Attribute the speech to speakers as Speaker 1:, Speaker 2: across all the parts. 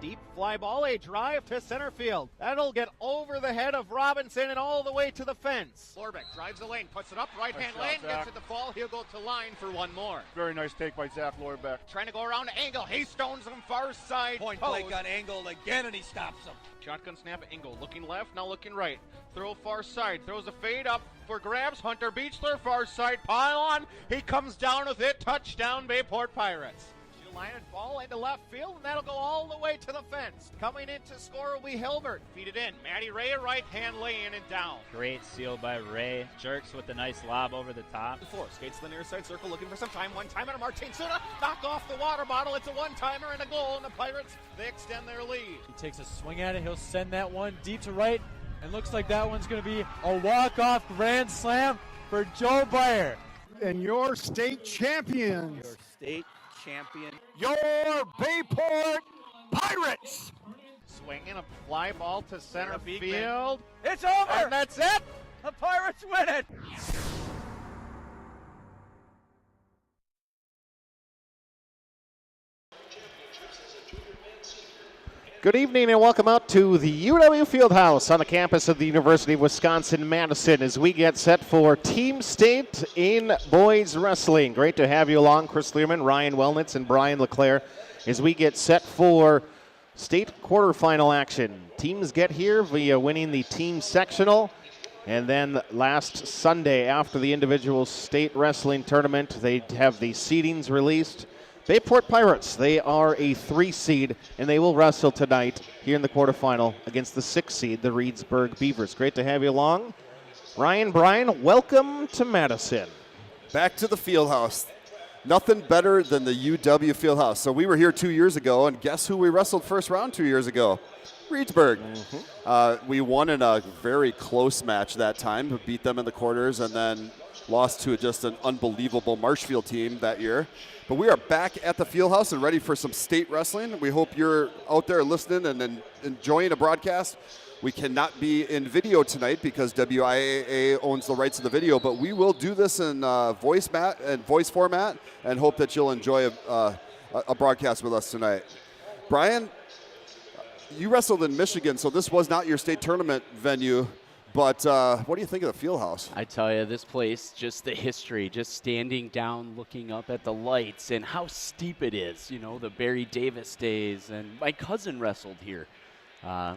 Speaker 1: deep fly ball, a drive to center field. That'll get over the head of Robinson and all the way to the fence. Lorbeck drives the lane, puts it up, right-hand lane, gets it to fall. He'll go to line for one more.
Speaker 2: Very nice take by Zach Lorbeck.
Speaker 1: Trying to go around Engel. He stones him far side.
Speaker 3: Point blank on Engel again, and he stops him.
Speaker 1: Shotgun snap, Engel looking left, now looking right. Throw far side, throws a fade up for grabs. Hunter Beechler, far side, pile on. He comes down with it. Touchdown, Bayport Pirates. Line and ball into left field, and that'll go all the way to the fence. Coming in to score will be Hilbert. Feed it in. Matty Ray, a right-hand lane and down.
Speaker 4: Great steal by Ray. Jerks with a nice lob over the top.
Speaker 1: Four skates to the near side circle, looking for some time. One timer to Martin Suna. Knock off the water bottle. It's a one-timer and a goal, and the Pirates, they extend their lead.
Speaker 5: He takes a swing at it. He'll send that one deep to right, and looks like that one's going to be a walk-off grand slam for Joe Byer.
Speaker 2: And your state champions.
Speaker 3: Your state champion.
Speaker 2: Your Bayport Pirates.
Speaker 1: Swinging a fly ball to center field.
Speaker 3: It's over!
Speaker 1: And that's it!
Speaker 3: The Pirates win it!
Speaker 6: Good evening and welcome out to the UW Fieldhouse on the campus of the University of Wisconsin-Madison as we get set for Team State in boys wrestling. Great to have you along, Chris Learman, Ryan Wellnitz, and Brian LeClaire as we get set for state quarterfinal action. Teams get here via winning the team sectional, and then last Sunday after the individual state wrestling tournament, they have the seedings released. Bayport Pirates, they are a 3 seed, and they will wrestle tonight here in the quarterfinal against the 6 seed, the Reedsburg Beavers. Great to have you along. Ryan, Brian, welcome to Madison.
Speaker 7: Back to the Fieldhouse. Nothing better than the UW Fieldhouse. So we were here 2 years ago, and guess who we wrestled first round 2 years ago? Reedsburg. We won in a very close match that time. We beat them in the quarters and then lost to just an unbelievable Marshfield team that year. But we are back at the Fieldhouse and ready for some state wrestling. We hope you're out there listening and enjoying a broadcast. We cannot be in video tonight because WIAA owns the rights to the video, but we will do this in voice format and hope that you'll enjoy a broadcast with us tonight. Brian, you wrestled in Michigan, so this was not your state tournament venue. But what do you think of the Fieldhouse?
Speaker 4: I tell you, this place, just the history, just standing down, looking up at the lights and how steep it is. You know, the Barry Davis days. And my cousin wrestled here.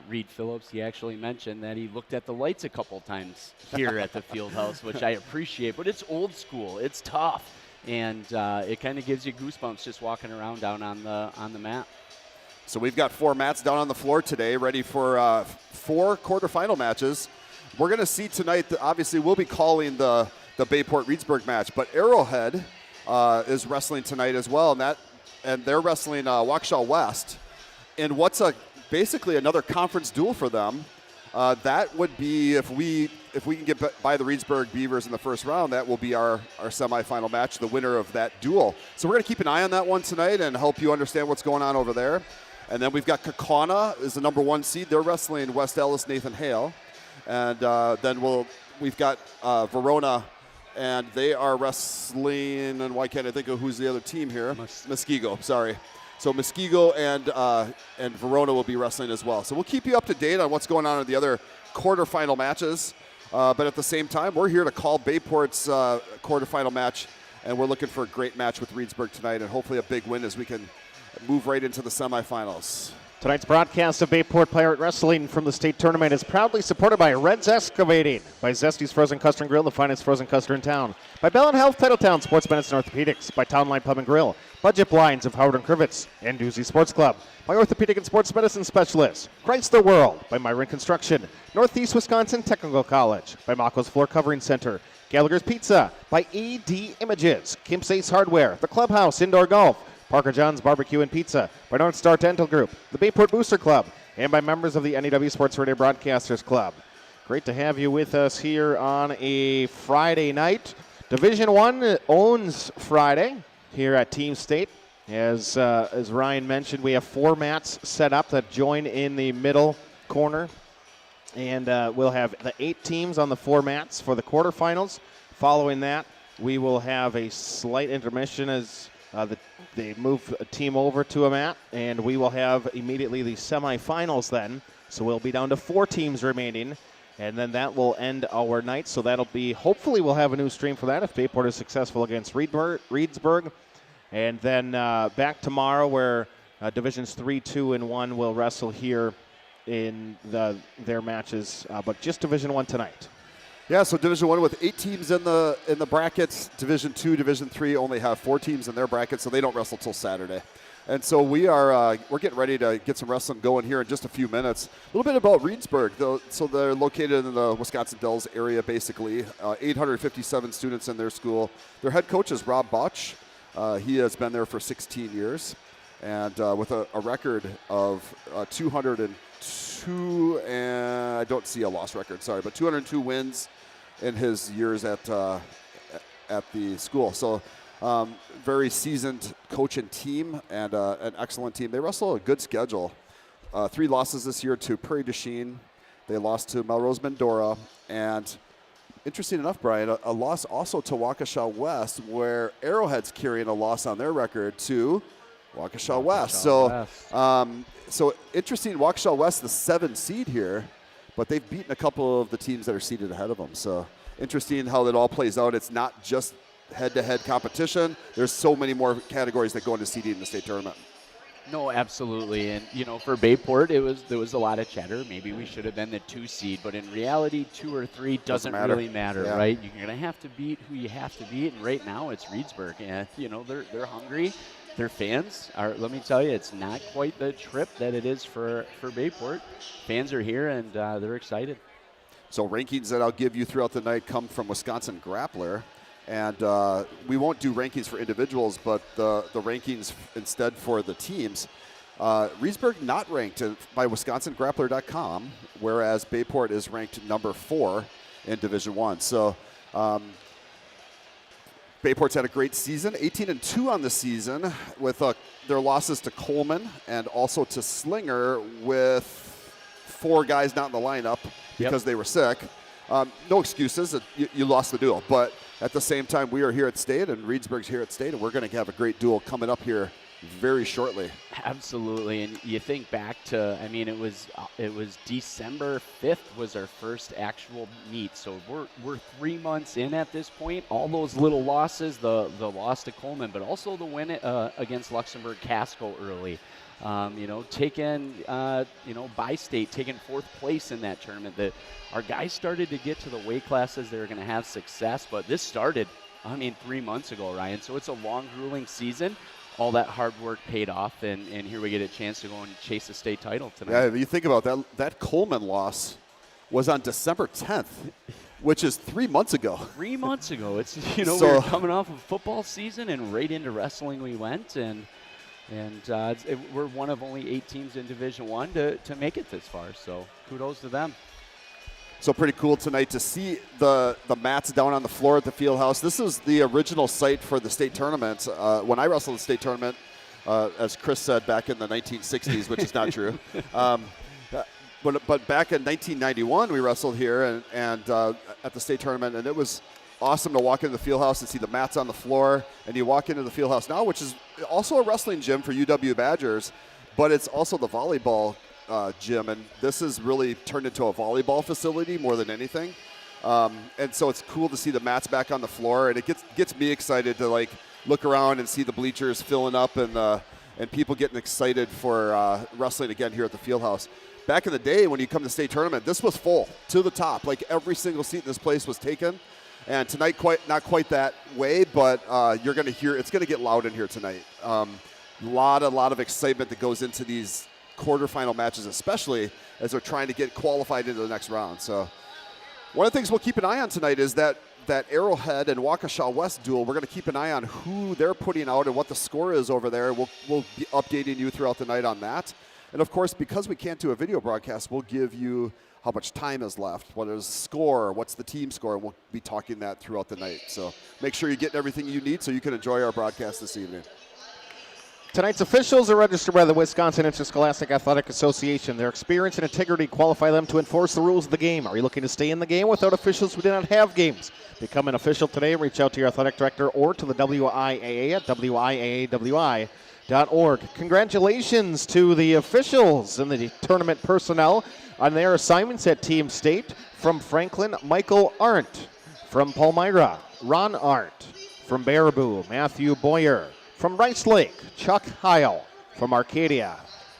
Speaker 4: Reed Phillips, he actually mentioned that he looked at the lights a couple times here at the Fieldhouse, which I appreciate. But it's old school. It's tough. And it kind of gives you goosebumps just walking around down on the mat.
Speaker 7: So we've got 4 mats down on the floor today, ready for 4 quarterfinal matches. We're going to see tonight, obviously we'll be calling the Bayport-Reedsburg match, but Arrowhead is wrestling tonight as well, and they're wrestling Waukesha West. And what's basically another conference duel for them. That would be, if we can get by the Reedsburg Beavers in the first round, that will be our semifinal match, the winner of that duel. So we're going to keep an eye on that one tonight and help you understand what's going on over there. And then we've got Kaukauna is the number 1 seed. They're wrestling West Ellis Nathan Hale. And then we've got Verona, and they are wrestling, and why can't I think of who's the other team here? Muskego, sorry. So Muskego and Verona will be wrestling as well. So we'll keep you up to date on what's going on in the other quarterfinal matches. But at the same time, we're here to call Bayport's quarterfinal match, and we're looking for a great match with Reedsburg tonight, and hopefully a big win as we can move right into the semifinals.
Speaker 6: Tonight's broadcast of Bayport Pirate Wrestling from the state tournament is proudly supported by Red's Excavating, by Zesty's Frozen Custard and Grill, the finest frozen custard in town, by Bell and Health Titletown Sports Medicine Orthopedics, by Town Line Pub and Grill, Budget Blinds of Howard and Crivets, and Doozy Sports Club, by Orthopedic and Sports Medicine Specialists, Chrysler World, by Myron Construction, Northeast Wisconsin Technical College, by Mako's Floor Covering Center, Gallagher's Pizza, by ED Images, Kimp's Ace Hardware, the Clubhouse Indoor Golf, Parker John's Barbecue and Pizza, by North Star Dental Group, the Bayport Booster Club, and by members of the NEW Sports Radio Broadcasters Club. Great to have you with us here on a Friday night. Division I owns Friday here at Team State. As Ryan mentioned, we have 4 mats set up that join in the middle corner. And we'll have the 8 teams on the 4 mats for the quarterfinals. Following that, we will have a slight intermission as the they move a team over to a mat, and we will have immediately the semifinals then. So we'll be down to 4 teams remaining, and then that will end our night. So that'll be, hopefully we'll have a new stream for that if Bayport is successful against Reedsburg. And then back tomorrow where Divisions 3, 2, and 1 will wrestle here in their matches, but just Division 1 tonight.
Speaker 7: Yeah, so Division 1 with 8 teams in the brackets. Division 2, Division 3 only have 4 teams in their brackets, so they don't wrestle till Saturday. And so we're getting ready to get some wrestling going here in just a few minutes. A little bit about Reedsburg, though. So they're located in the Wisconsin Dells area, basically. 857 students in their school. Their head coach is Rob Botch. He has been there for 16 years, and with a record of 202, and I don't see a loss record, sorry, but 202 wins in his years at the school. So very seasoned coach and team, and an excellent team. They wrestle a good schedule. 3 losses this year to Prairie du Chien. They lost to Melrose Mendora, and interesting enough, Brian, a loss also to Waukesha West, where Arrowhead's carrying a loss on their record to Waukesha West. So interesting, Waukesha West, the 7 seed here, but they've beaten a couple of the teams that are seated ahead of them. So interesting how that all plays out. It's not just head-to-head competition. There's so many more categories that go into seeding in the state tournament.
Speaker 4: No, absolutely. And, for Bayport, there was a lot of chatter. Maybe we should have been the 2 seed, but in reality, 2 or 3 doesn't really matter,
Speaker 7: yeah.
Speaker 4: Right? You're going to have to beat who you have to beat, and right now it's Reedsburg. And, they're hungry. Their fans are, let me tell you, it's not quite the trip that it is for Bayport. Fans are here, and they're excited.
Speaker 7: So rankings that I'll give you throughout the night come from Wisconsin Grappler. And we won't do rankings for individuals, but the rankings instead for the teams. Reedsburg not ranked by WisconsinGrappler.com, whereas Bayport is ranked number 4 in Division 1. So Bayport's had a great season, 18-2 on the season, with their losses to Coleman and also to Slinger, with 4 guys not in the lineup because they were sick. No excuses. You lost the duel, but at the same time, we are here at State, and Reedsburg's here at State, and we're going to have a great duel coming up here very shortly.
Speaker 4: Absolutely, and you think back to, it was December 5th was our first actual meet, so we're 3 months in at this point. All those little losses, the loss to Coleman, but also the win against Luxembourg Casco early. Taking, by State, taking 4th place in that tournament. That our guys started to get to the weight classes they were going to have success, but this started, 3 months ago, Ryan. So it's a long, grueling season. All that hard work paid off, and here we get a chance to go and chase the state title tonight.
Speaker 7: Yeah, you think about that Coleman loss was on December 10th, which is 3 months ago.
Speaker 4: 3 months ago. It's, we were coming off of football season, and right into wrestling we went, and we're one of only 8 teams in Division 1 to make it this far, so kudos to them.
Speaker 7: So pretty cool tonight to see the mats down on the floor at the Fieldhouse. This is the original site for the state tournament. When I wrestled the state tournament, as Chris said, back in the 1960s, which is not true. But back in 1991, we wrestled here and at the state tournament, and it was awesome to walk into the Fieldhouse and see the mats on the floor. And you walk into the Fieldhouse now, which is also a wrestling gym for UW Badgers, but it's also the volleyball gym, and this is really turned into a volleyball facility more than anything. And so it's cool to see the mats back on the floor, and it gets me excited to look around and see the bleachers filling up and people getting excited for wrestling again here at the Fieldhouse. Back in the day when you come to the state tournament, this was full to the top. Every single seat in this place was taken. And tonight, not quite that way, but you're going to hear it's going to get loud in here tonight. A lot of excitement that goes into these quarterfinal matches, especially as they're trying to get qualified into the next round. So one of the things we'll keep an eye on tonight is that Arrowhead and Waukesha West duel. We're going to keep an eye on who they're putting out and what the score is over there. We'll be updating you throughout the night on that. And of course, because we can't do a video broadcast, we'll give you how much time is left, what is the score, what's the team score, and we'll be talking that throughout the night. So make sure you're getting everything you need so you can enjoy our broadcast this evening.
Speaker 6: Tonight's officials are registered by the Wisconsin Interscholastic Athletic Association. Their experience and integrity qualify them to enforce the rules of the game. Are you looking to stay in the game without officials who do not have games? Become an official today. Reach out to your athletic director or to the WIAA at WIAAWI.org. Congratulations to the officials and the tournament personnel on their assignments at Team State. From Franklin, Michael Arndt. From Palmyra, Ron Arndt. From Baraboo, Matthew Boyer. From Rice Lake, Chuck Heil. From Arcadia,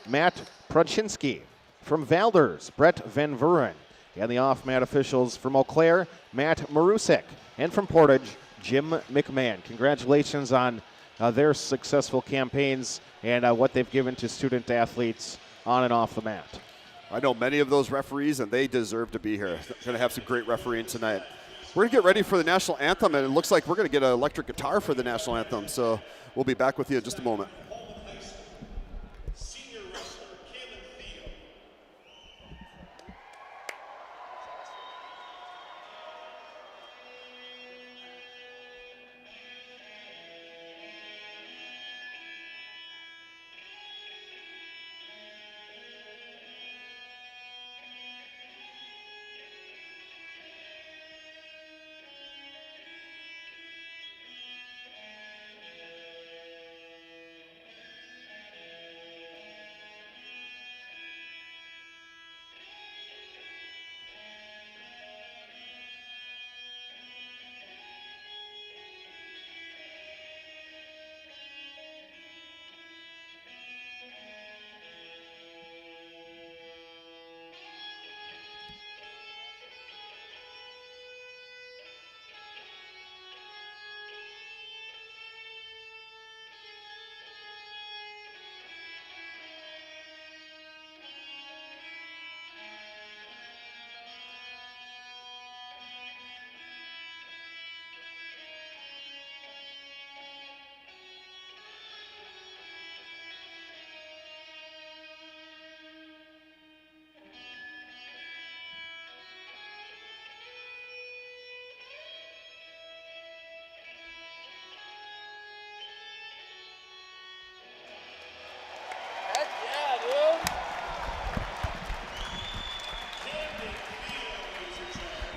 Speaker 6: Matt Prudzinski. From Valders, Brett Van Vuren. And the off-mat officials from Eau Claire, Matt Marusek. And from Portage, Jim McMahon. Congratulations on their successful campaigns and what they've given to student athletes on and off the mat.
Speaker 7: I know many of those referees, and they deserve to be here. Going to have some great refereeing tonight. We're going to get ready for the national anthem, and it looks like we're going to get an electric guitar for the national anthem. So we'll be back with you in just a moment.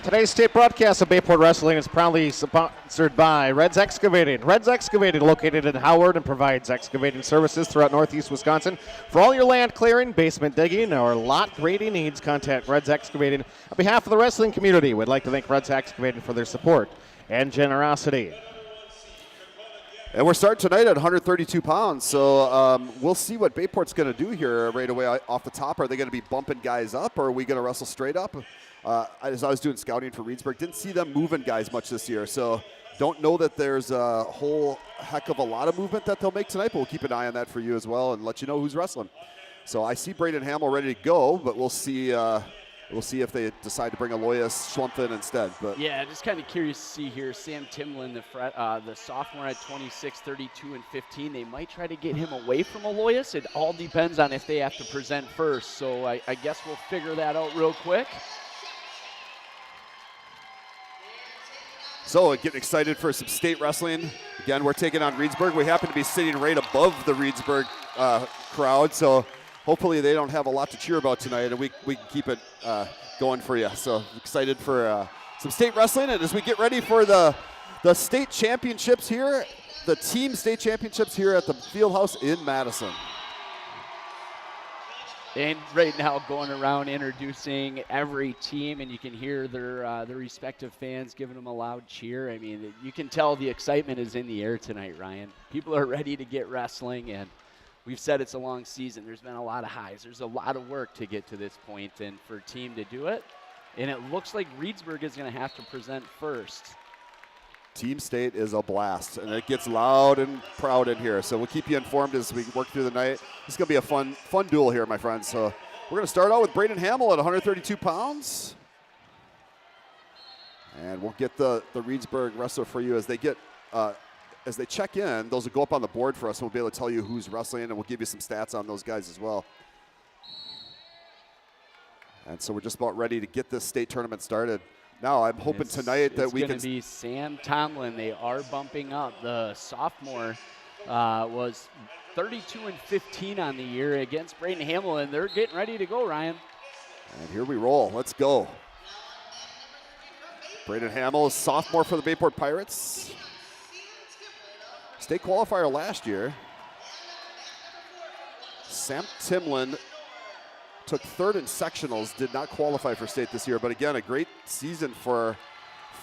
Speaker 6: Today's state broadcast of Bayport Wrestling is proudly sponsored by Reds Excavating. Reds Excavating, located in Howard, and provides excavating services throughout northeast Wisconsin. For all your land clearing, basement digging, or lot grading needs, contact Reds Excavating. On behalf of the wrestling community, we'd like to thank Reds Excavating for their support and generosity.
Speaker 7: And we're starting tonight at 132 pounds, so we'll see what Bayport's going to do here right away off the top. Are they going to be bumping guys up, or are we going to wrestle straight up? As I was doing scouting for Reedsburg, didn't see them moving guys much this year, so don't know that there's a whole heck of a lot of movement that they'll make tonight, but we'll keep an eye on that for you as well and let you know who's wrestling. So I see Braden Hamill ready to go, but we'll see if they decide to bring Aloyas Schlumpf in instead. But
Speaker 4: yeah, just kind of curious to see here. Sam Timlin, the sophomore at 26, 32, and 15. They might try to get him away from Aloyas. It all depends on if they have to present first. So I guess we'll figure that out real quick.
Speaker 7: So getting excited for some state wrestling. Again, we're taking on Reedsburg. We happen to be sitting right above the Reedsburg crowd, so hopefully they don't have a lot to cheer about tonight, and we can keep it going for you. So excited for some state wrestling, and as we get ready for the state championships here, the team state championships here at the Fieldhouse in Madison.
Speaker 4: And right now going around introducing every team, and you can hear their respective fans giving them a loud cheer. I mean, you can tell the excitement is in the air tonight, Ryan. People are ready to get wrestling, and we've said it's a long season. There's been a lot of highs. There's a lot of work to get to this point, and for a team to do it, and it looks like Reedsburg is going to have to present first.
Speaker 7: Team state is a blast, and it gets loud and proud in here. So we'll keep you informed as we work through the night. It's going to be a fun duel here, my friends. So we're going to start out with Braden Hamill at 132 pounds. And we'll get the Reedsburg wrestler for you as they get as they check in. Those will go up on the board for us, and we'll be able to tell you who's wrestling, and we'll give you some stats on those guys as well. And so we're just about ready to get this state tournament started. Now, I'm hoping tonight that we can.
Speaker 4: It's going to be Sam Tomlin. They are bumping up the sophomore was 32-15 on the year against Braden Hamill, and they're getting ready to go, Ryan.
Speaker 7: And here we roll. Let's go. Braden Hamill is sophomore for the Bayport Pirates. State qualifier last year. Sam Timlin took third in sectionals, did not qualify for state this year, but again, a great season for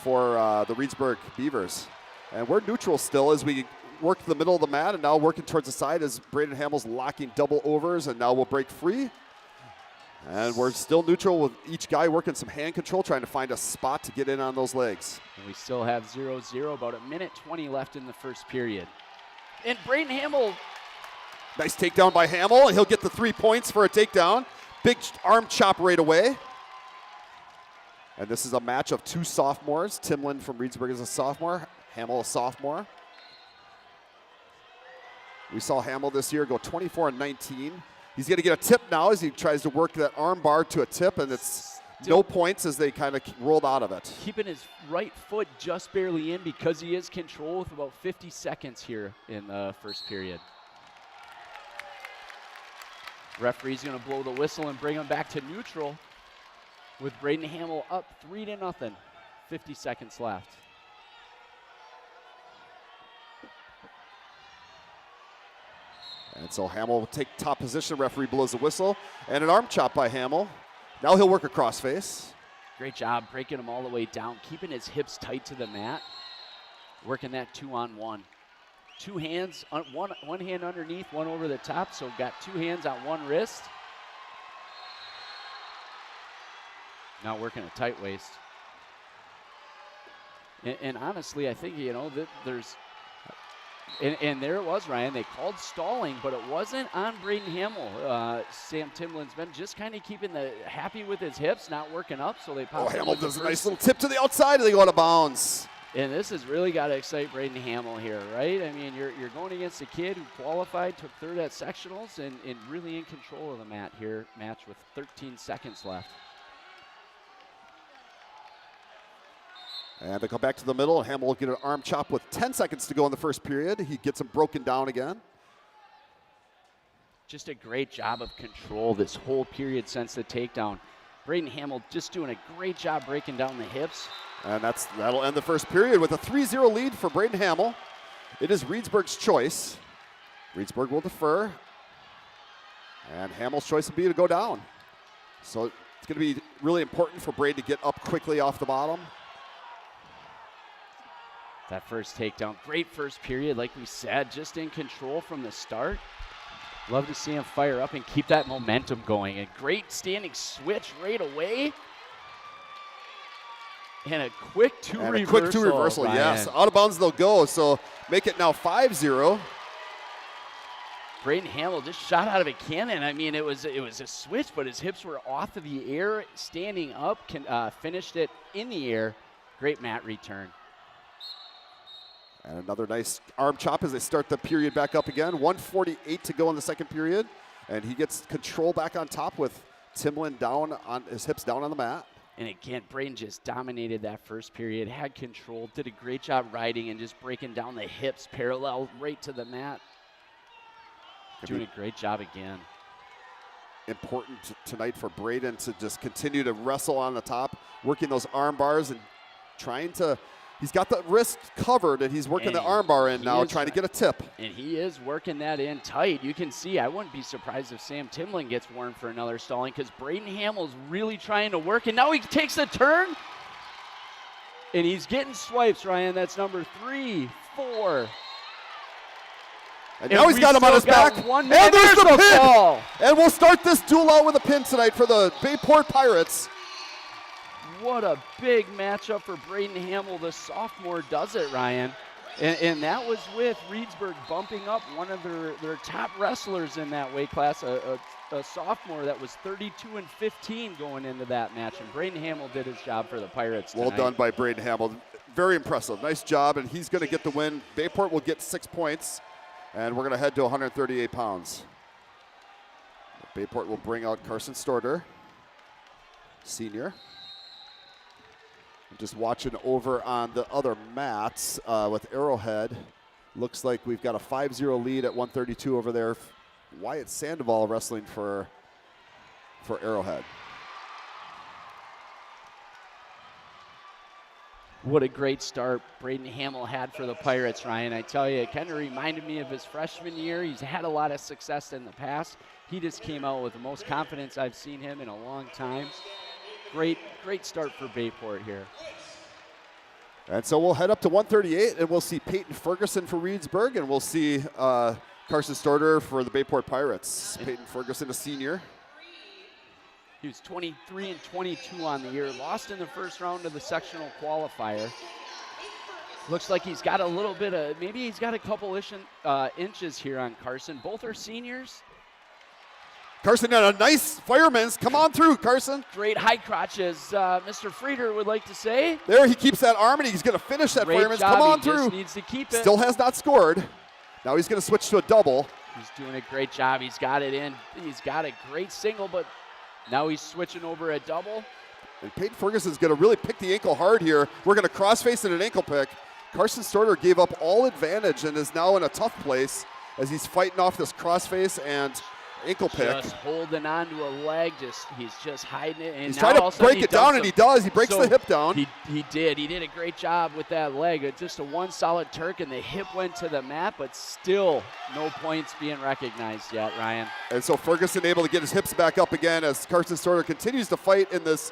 Speaker 7: the Reedsburg Beavers. And we're neutral still as we work the middle of the mat and now working towards the side as Braden Hamill's locking double overs, and now we'll break free. And we're still neutral with each guy working some hand control, trying to find a spot to get in on those legs.
Speaker 4: And we still have 0-0, about 1:20 left in the first period. And Braden Hamill.
Speaker 7: Nice takedown by Hamill, and he'll get the 3 points for a takedown. Big arm chop right away. And this is a match of two sophomores. Timlin from Reedsburg is a sophomore, Hamill a sophomore. We saw Hamill this year go 24-19. He's going to get a tip now as he tries to work that arm bar to a tip, and it's no points as they kind of rolled out of it.
Speaker 4: Keeping his right foot just barely in because he is control with about 50 seconds here in the first period. Referee's going to blow the whistle and bring him back to neutral with Braden Hamill up 3-0. 50 seconds left.
Speaker 7: And so Hamill will take top position. Referee blows the whistle. And an arm chop by Hamill. Now he'll work a crossface.
Speaker 4: Great job breaking him all the way down, keeping his hips tight to the mat, working that 2-on-1. Two hands, one hand underneath, one over the top, so got two hands on one wrist. Now working a tight waist. And honestly, I think, that there's, and there it was, Ryan. They called stalling, but it wasn't on Braden Hamill. Sam Timlin's been just kind of keeping happy with his hips, not working up, so they popped.
Speaker 7: Oh, Hamill does a nice little tip to the outside, and they go out of bounds.
Speaker 4: And this has really got to excite Braden Hamill here, right? I mean, you're going against a kid who qualified, took third at sectionals, and really in control of the match with 13 seconds left.
Speaker 7: And they come back to the middle, and Hamill will get an arm chop with 10 seconds to go in the first period. He gets him broken down again.
Speaker 4: Just a great job of control this whole period since the takedown. Braden Hamill just doing a great job breaking down the hips.
Speaker 7: And that'll end the first period with a 3-0 lead for Braden Hamill. It is Reedsburg's choice. Reedsburg will defer. And Hamill's choice will be to go down. So it's going to be really important for Braden to get up quickly off the bottom.
Speaker 4: That first takedown, great first period, like we said, just in control from the start. Love to see him fire up and keep that momentum going. A great standing switch right away. And a quick two reversal.
Speaker 7: Yes. Out of bounds they'll go, so make it now 5-0.
Speaker 4: Braden Hamill just shot out of a cannon. I mean, it was a switch, but his hips were off of the air, standing up, finished it in the air. Great mat return.
Speaker 7: And another nice arm chop as they start the period back up again. 1:48 to go in the second period. And he gets control back on top with Timlin down on his hips down on the mat.
Speaker 4: And again, Braden just dominated that first period, had control, did a great job riding and just breaking down the hips parallel right to the mat. Doing a great job again.
Speaker 7: Important tonight for Braden to just continue to wrestle on the top, working those arm bars and trying to. He's got the wrist covered, and he's working the arm bar in now, trying to get a tip.
Speaker 4: And he is working that in tight. You can see, I wouldn't be surprised if Sam Timlin gets warned for another stalling because Braden Hamill's really trying to work, and now he takes the turn, and he's getting swipes, Ryan. That's number 3, 4.
Speaker 7: And now he's got him on his back.
Speaker 4: And there's the pin! Fall.
Speaker 7: And we'll start this duel out with a pin tonight for the Bayport Pirates.
Speaker 4: What a big matchup for Braden Hamill. The sophomore does it, Ryan. And that was with Reedsburg bumping up one of their top wrestlers in that weight class, a sophomore that was 32-15 going into that match. And Braden Hamill did his job for the Pirates tonight.
Speaker 7: Well done by Braden Hamill. Very impressive. Nice job, and he's going to get the win. Bayport will get 6 points, and we're going to head to 138 pounds. Bayport will bring out Carson Storter, senior. Just watching over on the other mats with Arrowhead. Looks like we've got a 5-0 lead at 132 over there. Wyatt Sandoval wrestling for Arrowhead.
Speaker 4: What a great start Braden Hamill had for the Pirates, Ryan. I tell you, it kind of reminded me of his freshman year. He's had a lot of success in the past. He just came out with the most confidence I've seen him in a long time. Great start for Bayport here.
Speaker 7: And so we'll head up to 138, and we'll see Peyton Ferguson for Reedsburg, and we'll see Carson Storter for the Bayport Pirates. Peyton Ferguson, a senior.
Speaker 4: He was 23 and 22 on the year, lost in the first round of the sectional qualifier. Looks like he's got a little bit of, maybe he's got a couple inches here on Carson. Both are seniors.
Speaker 7: Carson got a nice fireman's. Come on through, Carson.
Speaker 4: Great high crotches, Mr. Frieder would like to say.
Speaker 7: There, he keeps that arm, and he's going to finish that
Speaker 4: Great
Speaker 7: fireman's.
Speaker 4: job.
Speaker 7: Come on
Speaker 4: He
Speaker 7: through.
Speaker 4: just needs to keep it.
Speaker 7: Still has not scored. Now he's going to switch to a double.
Speaker 4: He's doing a great job. He's got it in. He's got a great single, but now he's switching over a double.
Speaker 7: And Peyton Ferguson's going to really pick the ankle hard here. We're going to crossface in an ankle pick. Carson Storter gave up all advantage and is now in a tough place as he's fighting off this crossface and ankle pick.
Speaker 4: Just holding on to a leg. He's just hiding it. And
Speaker 7: He's
Speaker 4: now
Speaker 7: trying to break it down, and he does. He breaks the hip down.
Speaker 4: He did a great job with that leg. Just a one solid Turk, and the hip went to the mat, but still no points being recognized yet, Ryan.
Speaker 7: And so Ferguson able to get his hips back up again as Carson Storter continues to fight in this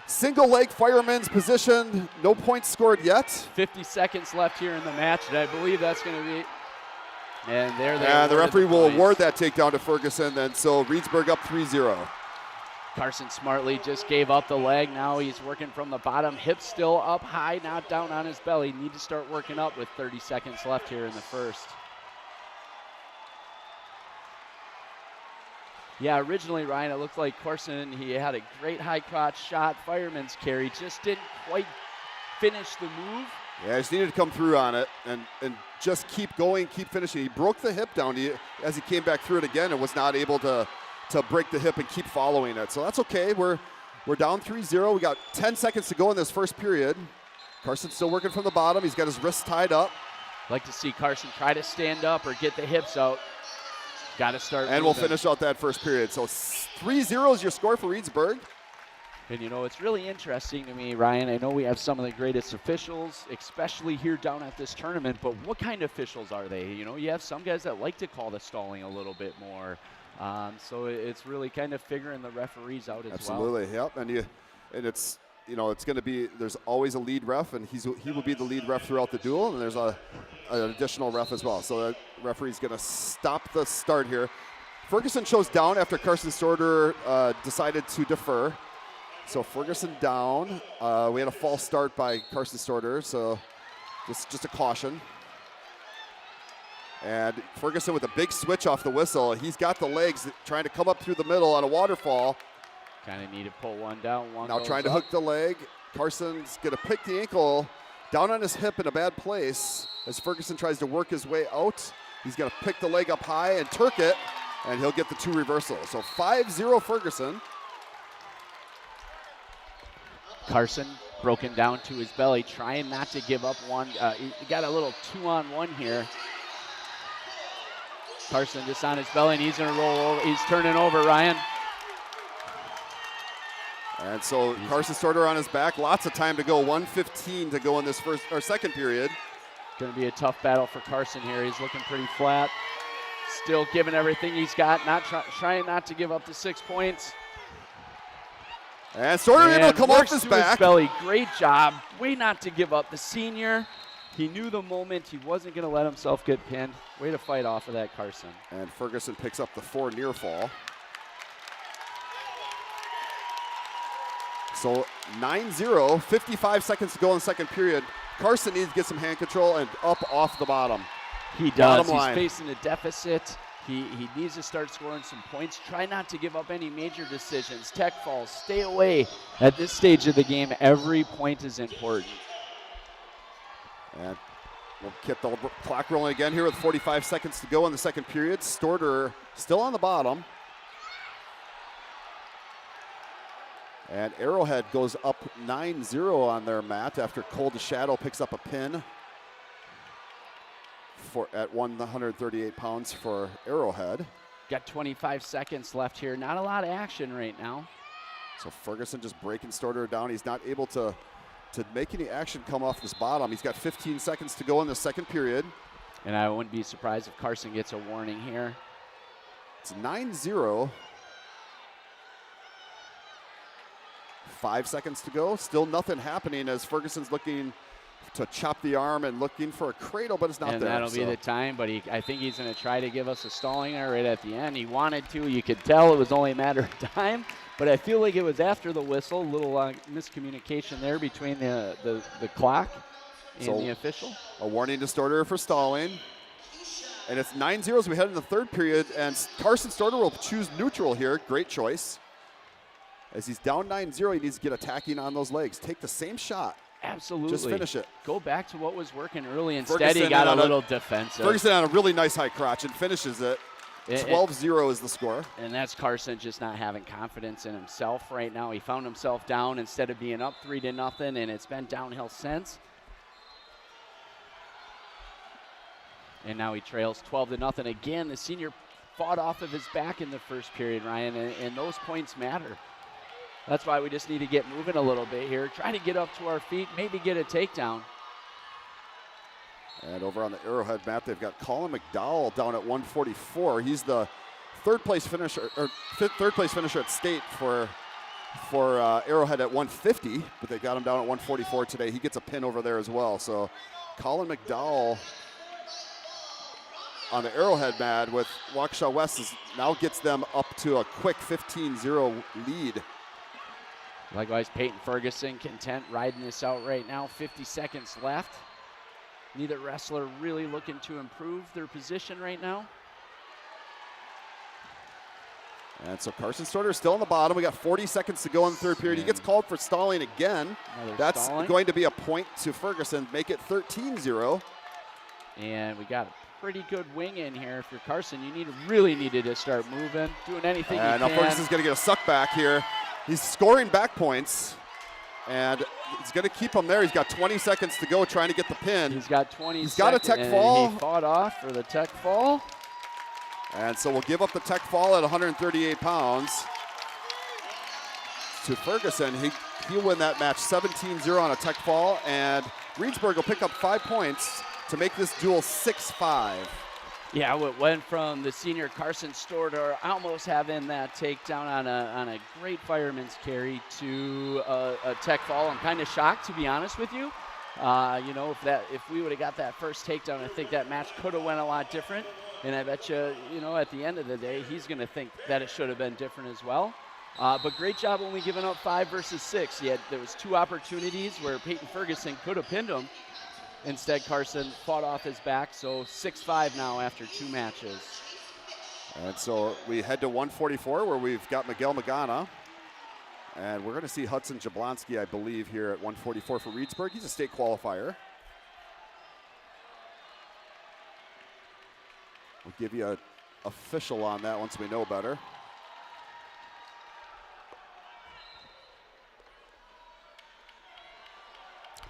Speaker 7: single leg fireman's position. No points scored yet.
Speaker 4: 50 seconds left here in the match, and I believe that's going to be. And there they
Speaker 7: the referee will
Speaker 4: points.
Speaker 7: award that takedown to Ferguson, and so Reedsburg up 3-0.
Speaker 4: Carson smartly just gave up the leg. Now he's working from the bottom. Hips still up high, not down on his belly. Need to start working up with 30 seconds left here in the first. Yeah, originally, Ryan, it looked like Carson, he had a great high crotch shot, fireman's carry, just didn't quite finish the move.
Speaker 7: Yeah, he just needed to come through on it and just keep going, keep finishing. He broke the hip down as he came back through it again and was not able to break the hip and keep following it. So that's okay. We're down 3-0. We got 10 seconds to go in this first period. Carson's still working from the bottom. He's got his wrists tied up.
Speaker 4: Like to see Carson try to stand up or get the hips out. Got to start
Speaker 7: And
Speaker 4: moving.
Speaker 7: we'll finish out that first period. So 3-0 is your score for Reedsburg.
Speaker 4: And, it's really interesting to me, Ryan. I know we have some of the greatest officials, especially here down at this tournament, but what kind of officials are they? You have some guys that like to call the stalling a little bit more. So it's really kind of figuring the referees out as
Speaker 7: Absolutely,
Speaker 4: well.
Speaker 7: yep. And it's going to be, there's always a lead ref, and he will be the lead ref throughout the duel, and there's an additional ref as well. So the referee's going to stop the start here. Ferguson chose down after Carson Storter decided to defer. So Ferguson down. We had a false start by Carson Storter, so just a caution. And Ferguson with a big switch off the whistle. He's got the legs trying to come up through the middle on a waterfall.
Speaker 4: Kind of need to pull one down. One
Speaker 7: now
Speaker 4: goes
Speaker 7: trying to
Speaker 4: up.
Speaker 7: hook the leg. Carson's going to pick the ankle down on his hip in a bad place as Ferguson tries to work his way out. He's going to pick the leg up high and Turk it, and he'll get the 2 reversals. So 5-0 Ferguson.
Speaker 4: Carson broken down to his belly, trying not to give up one. He got a little 2-on-1 here. Carson just on his belly, and he's going to roll over. He's turning over, Ryan.
Speaker 7: And so Carson Storter on his back. Lots of time to go. 1:15 to go in this second period.
Speaker 4: Going to be a tough battle for Carson here. He's looking pretty flat. Still giving everything he's got, trying not to give up the 6 points.
Speaker 7: And Storter able to come off his back.
Speaker 4: His belly. Great job. Way not to give up. The senior, he knew the moment. He wasn't going to let himself get pinned. Way to fight off of that, Carson.
Speaker 7: And Ferguson picks up the 4 near fall. So 9-0, 55 seconds to go in the second period. Carson needs to get some hand control and up off the bottom.
Speaker 4: He does. He's
Speaker 7: line.
Speaker 4: facing a deficit. He needs to start scoring some points. Try not to give up any major decisions. Tech falls. Stay away. At this stage of the game, every point is important.
Speaker 7: And we'll get the clock rolling again here with 45 seconds to go in the second period. Storter still on the bottom. And Arrowhead goes up 9-0 on their mat after Cold Shadow picks up a pin. at 138 pounds for Arrowhead.
Speaker 4: Got 25 seconds left here. Not a lot of action right now.
Speaker 7: So Ferguson just breaking Storter down. He's not able to make any action come off this bottom. He's got 15 seconds to go in the second period.
Speaker 4: And I wouldn't be surprised if Carson gets a warning here.
Speaker 7: It's 9-0. 5 seconds to go. Still nothing happening as Ferguson's looking to chop the arm and looking for a cradle, but it's not
Speaker 4: and
Speaker 7: there.
Speaker 4: That'll be the time, but I think he's going to try to give us a stalling there right at the end. He wanted to. You could tell it was only a matter of time, but I feel like it was after the whistle. A little miscommunication there between the clock and the official.
Speaker 7: A warning to Storter for stalling. And it's 9-0 as we head in the third period, and Carson Storter will choose neutral here. Great choice. As he's down 9-0, he needs to get attacking on those legs. Take the same shot.
Speaker 4: Absolutely.
Speaker 7: Just finish it.
Speaker 4: Go back to what was working early. Instead,
Speaker 7: Ferguson
Speaker 4: he got a little defensive.
Speaker 7: Ferguson on a really nice high crotch and finishes it. 12-0 is the score.
Speaker 4: And that's Carson just not having confidence in himself right now. He found himself down instead of being up 3-0, and it's been downhill since. And now he trails 12-0. Again, the senior fought off of his back in the first period, Ryan, and those points matter. That's why we just need to get moving a little bit here. Try to get up to our feet, maybe get a takedown.
Speaker 7: And over on the Arrowhead map, they've got Colin McDowell down at 144. He's the third place finisher at state for Arrowhead at 150, but they got him down at 144 today. He gets a pin over there as well. So Colin McDowell on the Arrowhead mat with Waukesha West now gets them up to a quick 15-0 lead.
Speaker 4: Likewise, Peyton Ferguson content riding this out right now. 50 seconds left. Neither wrestler really looking to improve their position right now.
Speaker 7: And so Carson Storter still on the bottom. We got 40 seconds to go in the third period. He gets called for stalling again. That's going to be a point to Ferguson. Make it 13-0.
Speaker 4: And we got a pretty good wing in here. If you're Carson, you really needed to start moving, doing anything you can.
Speaker 7: And now Ferguson's going to get a suck back here. He's scoring back points, and he's going to keep him there. He's got 20 seconds to go trying to get the pin.
Speaker 4: He's got 20
Speaker 7: He's
Speaker 4: seconds.
Speaker 7: got a tech fall.
Speaker 4: He fought off for the tech fall.
Speaker 7: And so we'll give up the tech fall at 138 pounds to Ferguson. He'll win that match 17-0 on a tech fall, and Reedsburg will pick up 5 points to make this duel 6-5.
Speaker 4: Yeah, it went from the senior Carson Storter almost having that takedown on a great fireman's carry to a tech fall. I'm kind of shocked, to be honest with you. If we would have got that first takedown, I think that match could have went a lot different. And I bet you, at the end of the day, he's going to think that it should have been different as well. But great job only giving up 5 versus 6. There was 2 opportunities where Peyton Ferguson could have pinned him. Instead, Carson fought off his back, so 6-5 now after 2 matches.
Speaker 7: And so we head to 144 where we've got Miguel Magana. And we're going to see Hudson Jablonski, I believe, here at 144 for Reedsburg. He's a state qualifier. We'll give you an official on that once we know better.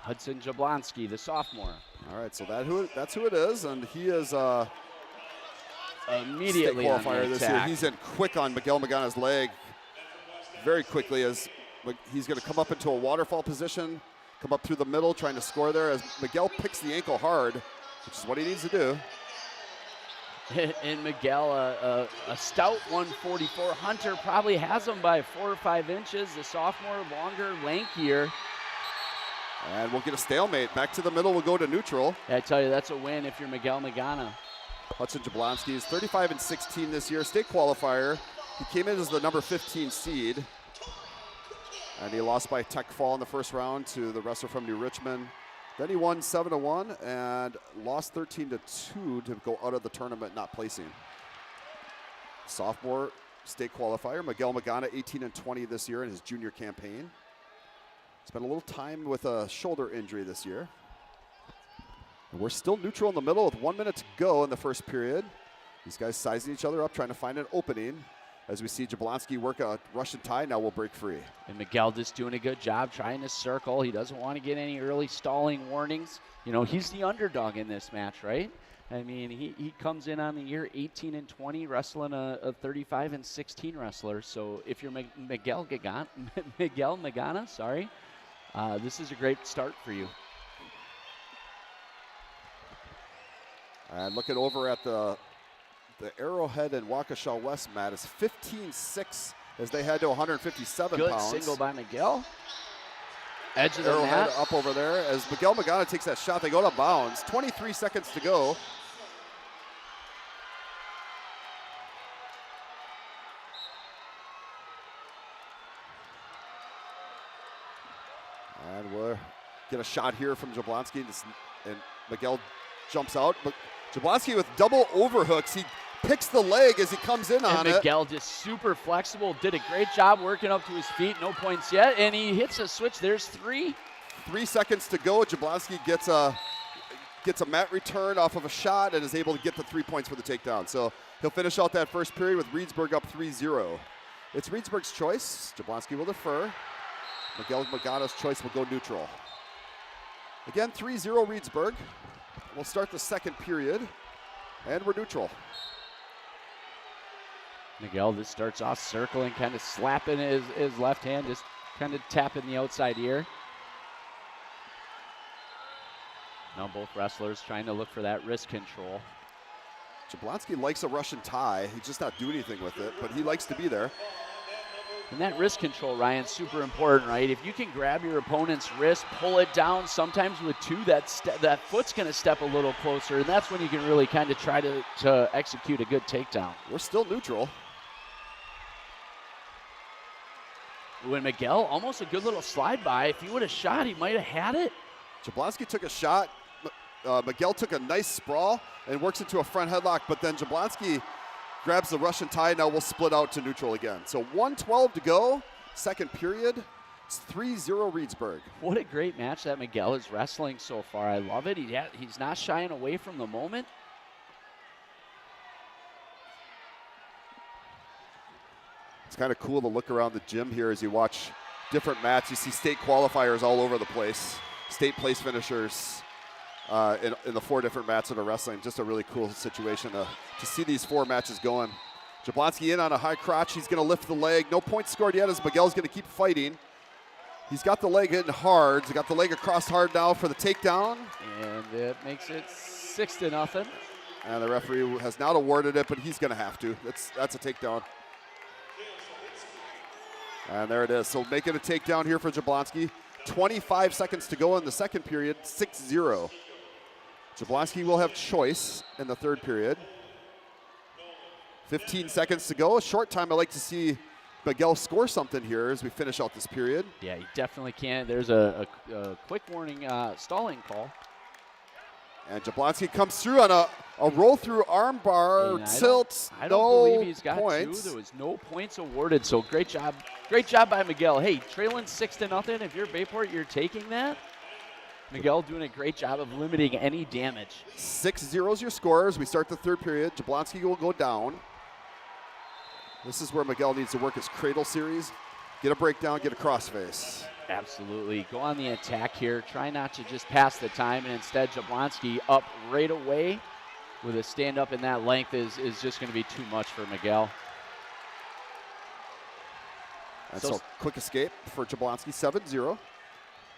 Speaker 4: Hudson Jablonski, the sophomore.
Speaker 7: All right, so that's who it is, and he is
Speaker 4: immediately
Speaker 7: state
Speaker 4: on
Speaker 7: qualifier
Speaker 4: the
Speaker 7: this year.
Speaker 4: attack.
Speaker 7: He's in quick on Miguel Magana's leg very quickly as he's going to come up into a waterfall position, come up through the middle, trying to score there as Miguel picks the ankle hard, which is what he needs to do.
Speaker 4: And Miguel, a stout 144. Hunter probably has him by 4 or 5 inches. The sophomore, longer, lankier.
Speaker 7: And we'll get a stalemate. Back to the middle, we'll go to neutral.
Speaker 4: I tell you, that's a win if you're Miguel Magana.
Speaker 7: Hudson Jablonski is 35-16 this year, state qualifier. He came in as the number 15 seed. And he lost by tech fall in the first round to the wrestler from New Richmond. Then he won 7-1 and lost 13-2 to go out of the tournament, not placing. Sophomore state qualifier, Miguel Magana, 18-20 this year in his junior campaign. Spent a little time with a shoulder injury this year. And we're still neutral in the middle with 1 minute to go in the first period. These guys sizing each other up, trying to find an opening. As we see Jablonski work a Russian tie, now we'll break free.
Speaker 4: And Miguel just doing a good job trying to circle. He doesn't want to get any early stalling warnings. He's the underdog in this match, right? I mean, he comes in on the year 18-20, wrestling a 35-16 wrestler. So if you're Miguel Magana, sorry, this is a great start for you.
Speaker 7: And looking over at the Arrowhead and Waukesha West mat is 15-6 as they head to 157
Speaker 4: Good
Speaker 7: pounds.
Speaker 4: single by Miguel. Edge of the
Speaker 7: Arrowhead
Speaker 4: mat.
Speaker 7: up over there as Miguel Magana takes that shot. They go to bounds. 23 seconds to go. And we'll get a shot here from Jablonski, and Miguel jumps out. But Jablonski with double overhooks. He picks the leg as he comes in on
Speaker 4: And
Speaker 7: it.
Speaker 4: Miguel just super flexible, did a great job working up to his feet, no points yet, and he hits a switch. There's 3.
Speaker 7: 3 seconds to go. Jablonski gets a mat return off of a shot and is able to get the 3 points for the takedown. So he'll finish out that first period with Reedsburg up 3-0. It's Reedsburg's choice. Jablonski will defer. Miguel Magana's choice will go neutral. Again, 3-0 Reedsburg. We'll start the second period, and we're neutral.
Speaker 4: Miguel just starts off circling, kind of slapping his left hand, just kind of tapping the outside ear. Now both wrestlers trying to look for that wrist control.
Speaker 7: Jablonski likes a Russian tie. He's just not doing anything with it, but he likes to be there.
Speaker 4: And that wrist control, Ryan, super important, right? If you can grab your opponent's wrist, pull it down, sometimes with 2, that foot's going to step a little closer, and that's when you can really kind of try to execute a good takedown.
Speaker 7: We're still neutral.
Speaker 4: When Miguel, almost a good little slide by. If he would have shot, he might have had it.
Speaker 7: Jablonski took a shot. Miguel took a nice sprawl and works into a front headlock, but then Jablonski grabs the Russian tie. Now we'll split out to neutral again. So 1:12 to go, second period. It's 3-0 Reedsburg.
Speaker 4: What a great match that Miguel is wrestling so far. I love it. He's not shying away from the moment.
Speaker 7: It's kind of cool to look around the gym here as you watch different mats. You see state qualifiers all over the place, state place finishers in the 4 different mats that are wrestling. Just a really cool situation to see these 4 matches going. Jablonski in on a high crotch. He's going to lift the leg. No points scored yet as Miguel's going to keep fighting. He's got the leg in hard. He's got the leg across hard now for the takedown.
Speaker 4: And it makes it 6-0.
Speaker 7: And the referee has not awarded it, but he's going to have to. That's a takedown. And there it is. So making a takedown here for Jablonski. 25 seconds to go in the second period, 6-0. Jablonski will have choice in the third period. 15 seconds to go. A short time. I'd like to see Miguel score something here as we finish out this period.
Speaker 4: Yeah, he definitely can. There's a quick warning stalling call.
Speaker 7: And Jablonski comes through on a roll through armbar tilt.
Speaker 4: I don't believe he's got points. 2. There was no points awarded, so great job by Miguel. Hey, trailing 6-0. If you're Bayport, you're taking that. Miguel doing a great job of limiting any damage.
Speaker 7: 6-0 is your score as we start the third period. Jablonski will go down. This is where Miguel needs to work his cradle series. Get a breakdown, get a crossface.
Speaker 4: Absolutely. Go on the attack here. Try not to just pass the time, and instead Jablonski up right away with a stand-up in that length is just going to be too much for Miguel.
Speaker 7: And so quick escape for Jablonski, 7-0.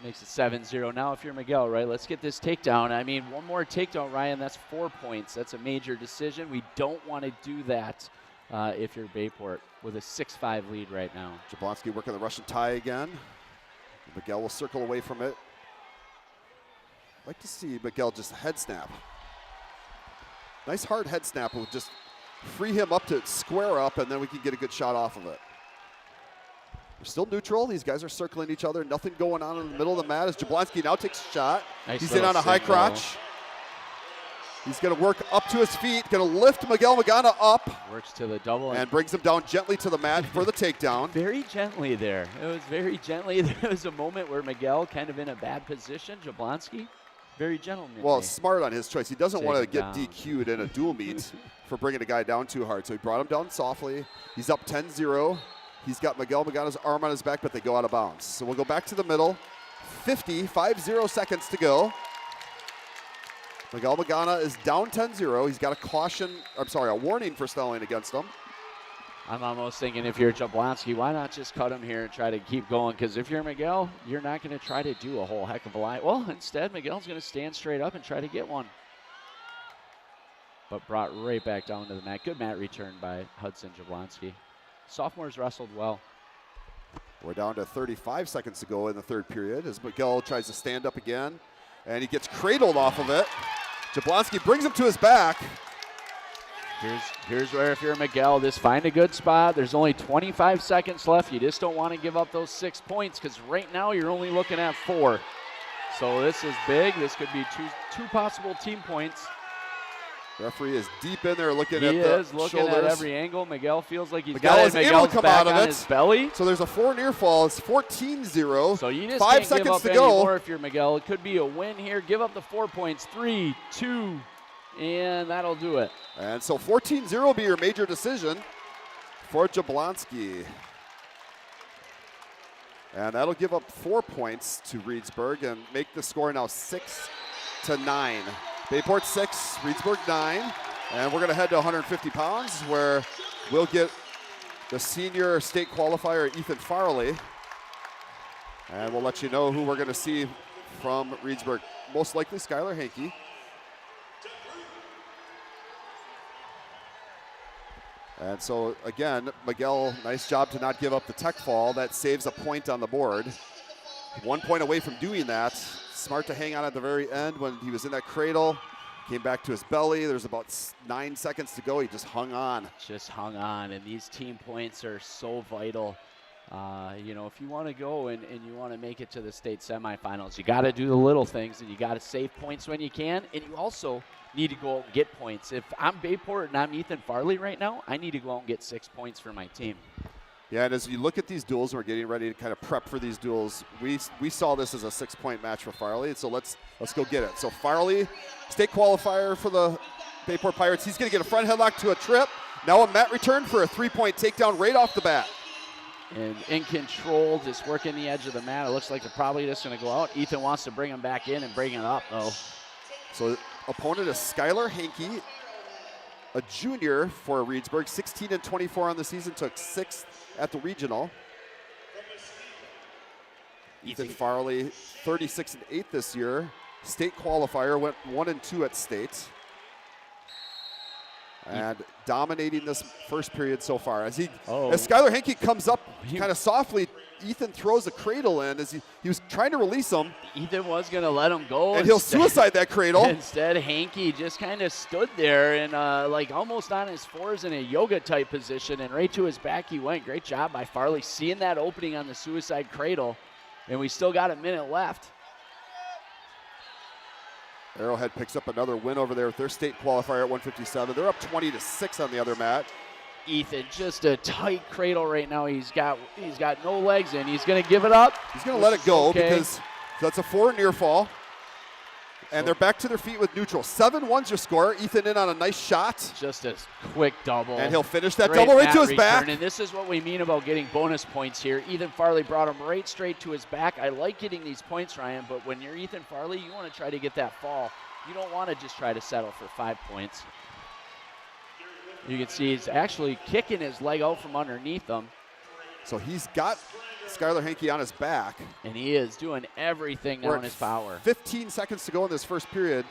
Speaker 4: Makes it 7-0. Now if you're Miguel, right, let's get this takedown. I mean, one more takedown, Ryan, that's 4 points. That's a major decision. We don't want to do that if you're Bayport with a 6-5 lead right now.
Speaker 7: Jablonski working the Russian tie again. Miguel will circle away from it. I'd like to see Miguel just head snap. Nice hard head snap will just free him up to square up, and then we can get a good shot off of it. We're still neutral. These guys are circling each other. Nothing going on in the middle of the mat as Jablonski now takes a shot.
Speaker 4: Nice.
Speaker 7: He's in on a high crotch. He's going to work up to his feet, going to lift Miguel Magana up.
Speaker 4: Works to the double.
Speaker 7: And brings him down gently to the mat for the takedown.
Speaker 4: Very gently there. It was very gently. There was a moment where Miguel kind of in a bad position. Jablonski, very gentlemanly.
Speaker 7: Well, smart on his choice. He doesn't want to get DQ'd in a dual meet for bringing a guy down too hard. So he brought him down softly. He's up 10-0. He's got Miguel Magana's arm on his back, but they go out of bounds. So we'll go back to the middle. 50 seconds to go. Miguel Magana is down 10-0. He's got a warning for stalling against him.
Speaker 4: I'm almost thinking if you're Jablonski, why not just cut him here and try to keep going? Because if you're Miguel, you're not going to try to do a whole heck of a lot. Well, instead, Miguel's going to stand straight up and try to get one. But brought right back down to the mat. Good mat return by Hudson Jablonski. Sophomores wrestled well.
Speaker 7: We're down to 35 seconds to go in the third period as Miguel tries to stand up again, and he gets cradled off of it. Jablonski brings him to his back.
Speaker 4: Here's where if you're Miguel, just find a good spot. There's only 25 seconds left. You just don't want to give up those 6 points because right now you're only looking at 4. So this is big. This could be two possible team points.
Speaker 7: Referee is deep in there looking
Speaker 4: he
Speaker 7: at the
Speaker 4: is looking
Speaker 7: shoulders.
Speaker 4: at every angle. Miguel feels like he's
Speaker 7: Miguel
Speaker 4: got
Speaker 7: is
Speaker 4: it.
Speaker 7: able
Speaker 4: Miguel's
Speaker 7: to come
Speaker 4: back
Speaker 7: out of
Speaker 4: on
Speaker 7: it.
Speaker 4: his belly.
Speaker 7: So there's a 4 near fall. It's 14-0.
Speaker 4: So you just
Speaker 7: 5
Speaker 4: can't
Speaker 7: seconds
Speaker 4: give up
Speaker 7: to
Speaker 4: any
Speaker 7: go.
Speaker 4: more if you're Miguel. It could be a win here. Give up the 4 points. 3, 2, and that'll do it.
Speaker 7: And so 14-0 will be your major decision for Jablonski. And that'll give up 4 points to Reedsburg and make the score now 6-9. Bayport 6, Reedsburg 9. And we're going to head to 150 pounds where we'll get the senior state qualifier, Ethan Farley. And we'll let you know who we're going to see from Reedsburg. Most likely Skylar Hankey. And so, again, Miguel, nice job to not give up the tech fall. That saves a point on the board. 1 point away from doing that. Smart to hang on at the very end when he was in that cradle. Came back to his belly. There's about 9 seconds to go. He just hung on.
Speaker 4: Just hung on, and these team points are so vital. You know, if you want to go and you want to make it to the state semifinals, you got to do the little things, and you got to save points when you can, and you also need to go out and get points. If I'm Bayport and I'm Ethan Farley right now, I need to go out and get 6 points for my team.
Speaker 7: Yeah, and as you look at these duels, we're getting ready to kind of prep for these duels. We saw this as a 6-point match for Farley, so let's go get it. So Farley, state qualifier for the Bayport Pirates. He's going to get a front headlock to a trip. Now a mat return for a 3-point takedown right off the bat.
Speaker 4: And in control, just working the edge of the mat. It looks like they're probably just going to go out. Ethan wants to bring him back in and bring it up, though.
Speaker 7: So opponent is Skylar Hankey, a junior for Reedsburg, 16-24 on the season, took 6th at the regional. Ethan Farley, 36-8 this year. State qualifier, went 1-2 at state. And dominating this first period so far. As Skylar Hankey comes up kind of softly, Ethan throws a cradle in as he was trying to release him.
Speaker 4: Ethan was going to let him go.
Speaker 7: And he'll suicide that cradle.
Speaker 4: Instead, Hankey just kind of stood there and like almost on his fours in a yoga type position, and right to his back he went. Great job by Farley seeing that opening on the suicide cradle. And we still got a minute left.
Speaker 7: Arrowhead picks up another win over there with their state qualifier at 157. They're up 20-6 on the other mat.
Speaker 4: Ethan, just a tight cradle right now. He's got no legs in. He's going to give it up.
Speaker 7: He's going to let it go because that's a 4 near fall. And they're back to their feet with neutral. 7-1's your score. Ethan in on a nice shot.
Speaker 4: Just a quick double.
Speaker 7: And he'll finish that double right to his back.
Speaker 4: And this is what we mean about getting bonus points here. Ethan Farley brought him right straight to his back. I like getting these points, Ryan, but when you're Ethan Farley, you want to try to get that fall. You don't want to just try to settle for 5 points. You can see he's actually kicking his leg out from underneath him.
Speaker 7: So he's got Skylar Hankey on his back.
Speaker 4: And he is doing everything now in his power.
Speaker 7: 15 seconds to go in this first period.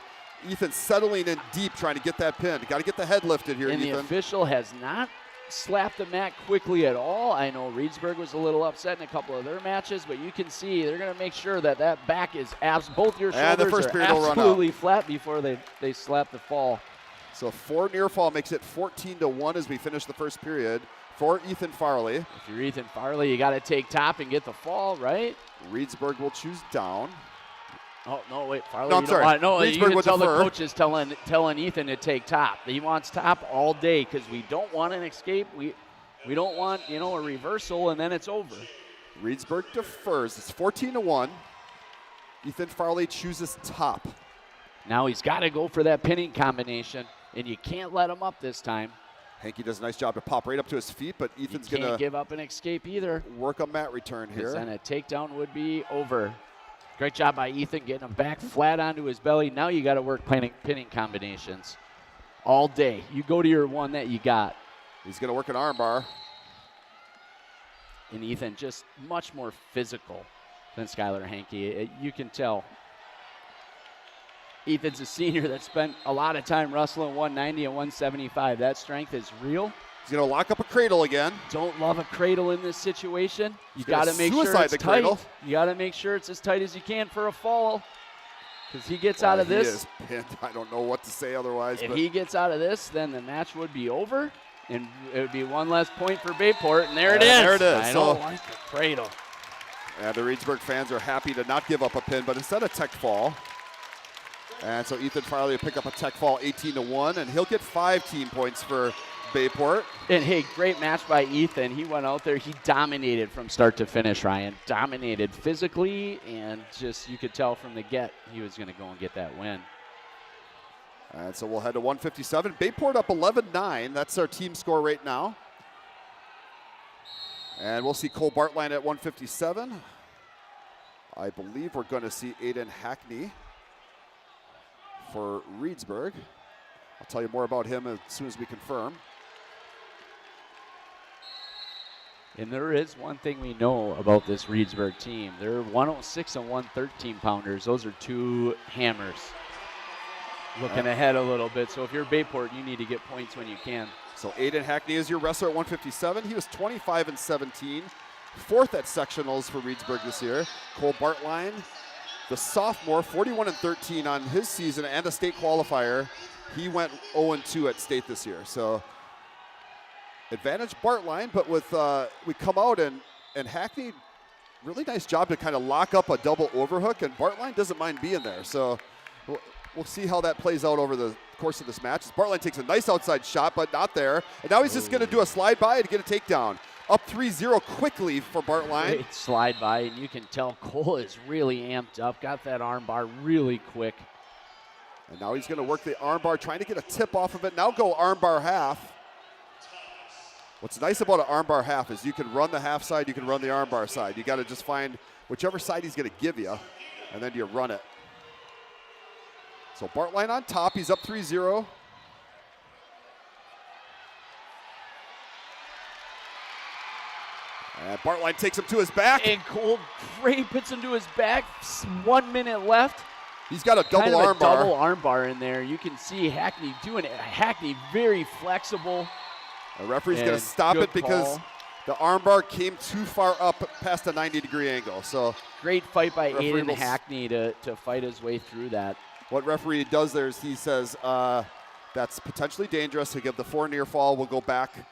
Speaker 7: Ethan settling in deep, trying to get that pin. Got to get the head lifted here,
Speaker 4: and
Speaker 7: Ethan.
Speaker 4: The official has not slapped the mat quickly at all. I know Reedsburg was a little upset in a couple of their matches, but you can see they're going to make sure that that back is both your shoulders are absolutely flat before they slap the fall.
Speaker 7: So 4 near fall makes it 14-1 as we finish the first period for Ethan Farley.
Speaker 4: If you're Ethan Farley, you got to take top and get the fall, right?
Speaker 7: Reedsburg will choose down.
Speaker 4: Oh, no, wait, Farley.
Speaker 7: No, I'm sorry.
Speaker 4: You can tell the coach is telling Ethan to take top. He wants top all day because we don't want an escape. We don't want, a reversal, and then it's over.
Speaker 7: Reedsburg defers. It's 14-1. Ethan Farley chooses top.
Speaker 4: Now he's got to go for that pinning combination, and you can't let him up this time.
Speaker 7: Hankey does a nice job to pop right up to his feet, but Ethan's going to
Speaker 4: give up an escape either.
Speaker 7: Work a mat return here.
Speaker 4: Then a takedown would be over. Great job by Ethan getting him back flat onto his belly. Now you got to work pinning combinations all day. You go to your one that you got.
Speaker 7: He's going to work an arm bar.
Speaker 4: And Ethan just much more physical than Skylar Hankey. You can tell. Ethan's a senior that spent a lot of time wrestling 190 and 175. That strength is real.
Speaker 7: He's going to lock up a cradle again.
Speaker 4: Don't love a cradle in this situation. You got to make sure it's tight.
Speaker 7: Cradle.
Speaker 4: You got to make sure it's as tight as you can for a fall. Because he gets out of this.
Speaker 7: He is pinned. I don't know what to say otherwise.
Speaker 4: If he gets out of this, then the match would be over. And it would be one less point for Bayport. And there it is.
Speaker 7: There it is.
Speaker 4: I don't like the cradle.
Speaker 7: And the Reedsburg fans are happy to not give up a pin, but instead a tech fall. And so Ethan Farley will pick up a tech fall 18-1, and he'll get 5 team points for Bayport.
Speaker 4: And hey, great match by Ethan. He went out there, he dominated from start to finish, Ryan. Dominated physically, and just you could tell from the get he was going to go and get that win.
Speaker 7: And so we'll head to 157. Bayport up 11-9. That's our team score right now. And we'll see Cole Bartline at 157. I believe we're going to see Aiden Hackney for Reedsburg. I'll tell you more about him as soon as we confirm.
Speaker 4: And there is one thing we know about this Reedsburg team. They're 106 and 113 pounders. Those are 2 hammers. Looking ahead a little bit. So if you're Bayport, you need to get points when you can.
Speaker 7: So Aiden Hackney is your wrestler at 157. He was 25 and 17, 4th at sectionals for Reedsburg this year. Cole Bartline, the sophomore, 41 and 13 on his season and a state qualifier. He went 0-2 at state this year. So advantage Bartline, but with we come out and Hackney, really nice job to kind of lock up a double overhook, and Bartline doesn't mind being there. So we'll see how that plays out over the course of this match. Bartline takes a nice outside shot, but not there. And now he's just going to do a slide by and get a takedown. Up 3-0 quickly for Bartline.
Speaker 4: Great slide by, and you can tell Cole is really amped up. Got that arm bar really quick.
Speaker 7: And now he's going to work the arm bar, trying to get a tip off of it. Now go arm bar half. What's nice about an arm bar half is you can run the half side, you can run the arm bar side. You got to just find whichever side he's going to give you, and then you run it. So Bartline on top. He's up 3-0. And Bartline takes him to his back.
Speaker 4: And Cole great puts him to his back. 1 minute left.
Speaker 7: He's got a double arm bar.
Speaker 4: Double arm bar in there. You can see Hackney doing it. Hackney very flexible.
Speaker 7: The referee's going to stop it because the arm bar came too far up past a 90-degree angle. So
Speaker 4: great fight by Aiden Hackney to fight his way through that.
Speaker 7: What referee does there is he says that's potentially dangerous. He'll give the 4 near fall. We'll go back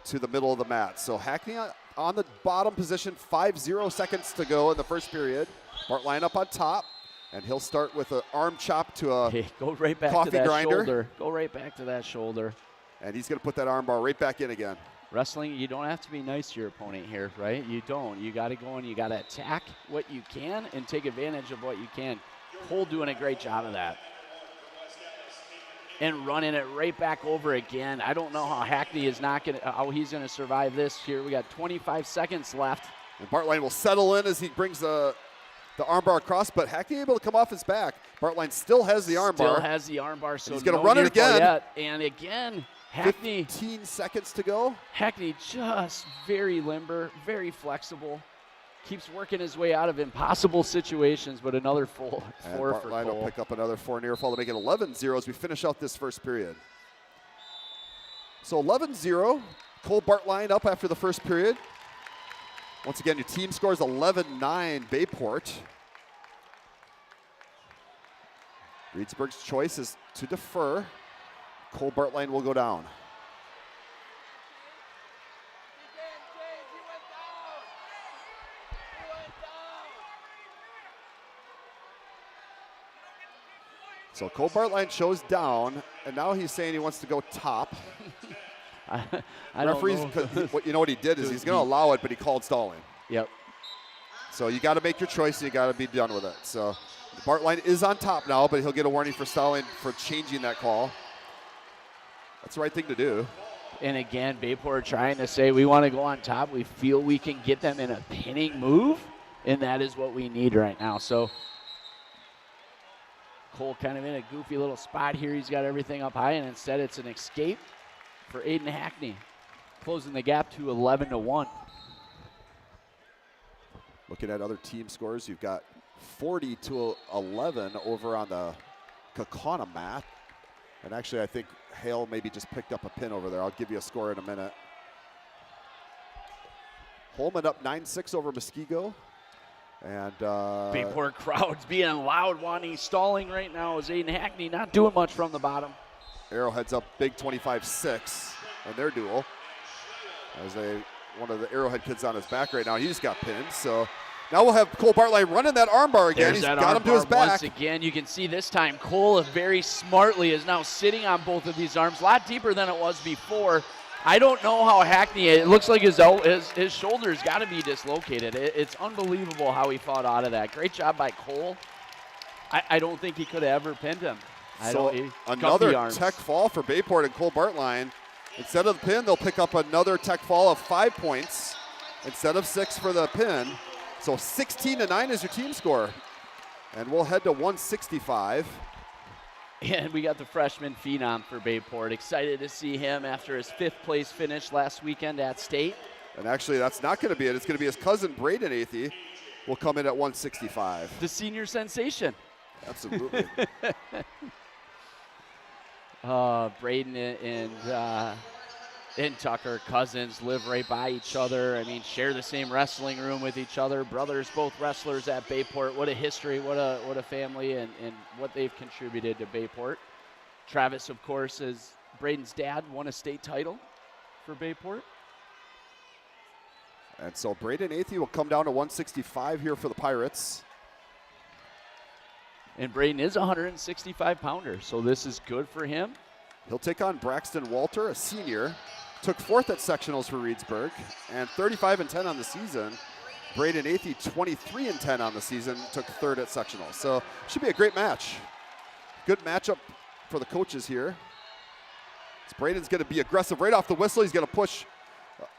Speaker 7: to the middle of the mat. So Hackney on the bottom position, 5-0 seconds to go in the first period. Bartline up on top, and he'll start with an arm chop to a
Speaker 4: go right back
Speaker 7: coffee
Speaker 4: to that
Speaker 7: grinder.
Speaker 4: Shoulder. Go right back to that shoulder.
Speaker 7: And he's going to put that arm bar right back in again.
Speaker 4: Wrestling, you don't have to be nice to your opponent here, right? You don't. You got to go and you got to attack what you can and take advantage of what you can. Cole doing a great job of that. And running it right back over again. I don't know how Hackney is not going to, how he's going to survive this here. We got 25 seconds left.
Speaker 7: And Bartline will settle in as he brings the armbar across, but Hackney able to come off his back. Bartline still has the armbar.
Speaker 4: Still has the armbar, so
Speaker 7: he's going to run it again.
Speaker 4: Yet. And again, Hackney.
Speaker 7: 15 seconds to go.
Speaker 4: Hackney just very limber, very flexible. Keeps working his way out of impossible situations, but another four for
Speaker 7: Bartline
Speaker 4: Cole.
Speaker 7: will pick up another 4 near fall to make it 11-0 as we finish out this first period. So 11-0, Cole Bartline up after the first period. Once again, your team scores 11-9 Bayport. Reedsburg's choice is to defer. Cole Bartline will go down. So Cole Bartline shows down, and now he's saying he wants to go top.
Speaker 4: I
Speaker 7: Referees, you know what he did is he's going to allow it, but he called stalling.
Speaker 4: Yep.
Speaker 7: So you got to make your choice, and you got to be done with it. So Bartline is on top now, but he'll get a warning for stalling for changing that call. That's the right thing to do.
Speaker 4: And again, Bayport trying to say we want to go on top. We feel we can get them in a pinning move, and that is what we need right now. So Cole kind of in a goofy little spot here. He's got everything up high, and instead it's an escape for Aiden Hackney, closing the gap to 11-1.
Speaker 7: Looking at other team scores, you've got 40-11 over on the Kaukauna mat. And actually, I think Hale maybe just picked up a pin over there. I'll give you a score in a minute. Holman up 9-6 over Muskego. And
Speaker 4: Bayport crowds being loud, wanting stalling right now as Aiden Hackney not doing much from the bottom.
Speaker 7: Arrowhead's up big 25-6 in their duel. As one of the Arrowhead kids on his back right now. He just got pinned. So now we'll have Cole Bartline running that armbar again. He's got him to his back.
Speaker 4: Once again, you can see this time Cole very smartly is now sitting on both of these arms, a lot deeper than it was before. I don't know how Hackney, it looks like his shoulder's got to be dislocated. It's unbelievable how he fought out of that. Great job by Cole. I don't think he could have ever pinned him.
Speaker 7: Another tech fall for Bayport and Cole Bartline. Instead of the pin, they'll pick up another tech fall of 5 points instead of 6 for the pin. So 16-9 is your team score. And we'll head to 165.
Speaker 4: And we got the freshman phenom for Bayport. Excited to see him after his 5th place finish last weekend at state.
Speaker 7: And actually, that's not going to be it. It's going to be his cousin, Braden Athey, will come in at 165.
Speaker 4: The senior sensation.
Speaker 7: Absolutely.
Speaker 4: Braden and Tucker, cousins, live right by each other. I mean, share the same wrestling room with each other. Brothers, both wrestlers at Bayport. What a history, what a family, and what they've contributed to Bayport. Travis, of course, is Braden's dad, won a state title for Bayport.
Speaker 7: And so Braden Athey will come down to 165 here for the Pirates.
Speaker 4: And Braden is a 165-pounder, so this is good for him.
Speaker 7: He'll take on Braxton Walter, a senior. Took 4th at sectionals for Reedsburg, and 35-10 on the season. Braden Athey, 23-10 on the season, took 3rd at sectionals. So should be a great match. Good matchup for the coaches here. So Braden's going to be aggressive right off the whistle. He's going to push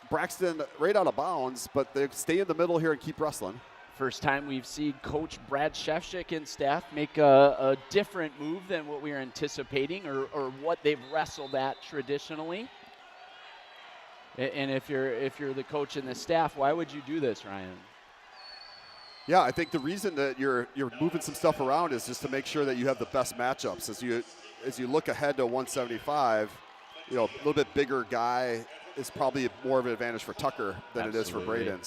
Speaker 7: Braxton right out of bounds, but they stay in the middle here and keep wrestling.
Speaker 4: First time we've seen Coach Brad Shevchik and staff make a different move than what we were anticipating or what they've wrestled at traditionally. And if you're the coach and the staff, why would you do this, Ryan?
Speaker 7: Yeah, I think the reason that you're moving some stuff around is just to make sure that you have the best matchups. As you look ahead to 175, a little bit bigger guy is probably more of an advantage for Tucker than it is for Braden.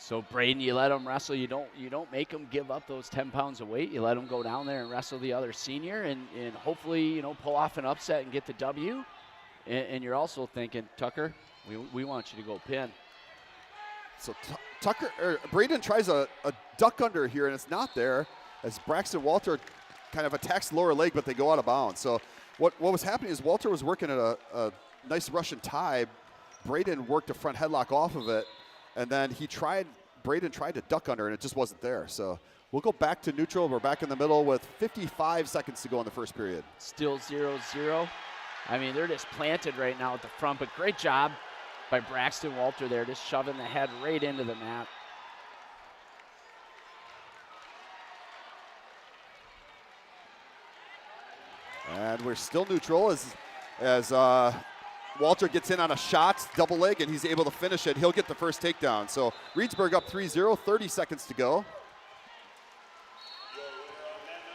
Speaker 4: So Braden, you let him wrestle. You don't make him give up those 10 pounds of weight. You let him go down there and wrestle the other senior, and hopefully pull off an upset and get the W. And you're also thinking, Tucker, we want you to go pin.
Speaker 7: So Braden tries a duck under here, and it's not there as Braxton Walter kind of attacks the lower leg, but they go out of bounds. So what was happening is Walter was working at a nice Russian tie. Braden worked a front headlock off of it. And then Braden tried to duck under, and it just wasn't there. So we'll go back to neutral. We're back in the middle with 55 seconds to go in the first period.
Speaker 4: Still 0-0. I mean, they're just planted right now at the front, but great job by Braxton Walter there, just shoving the head right into the mat.
Speaker 7: And we're still neutral as Walter gets in on a shot, double leg, and he's able to finish it. He'll get the first takedown. So Reedsburg up 3-0, 30 seconds to go.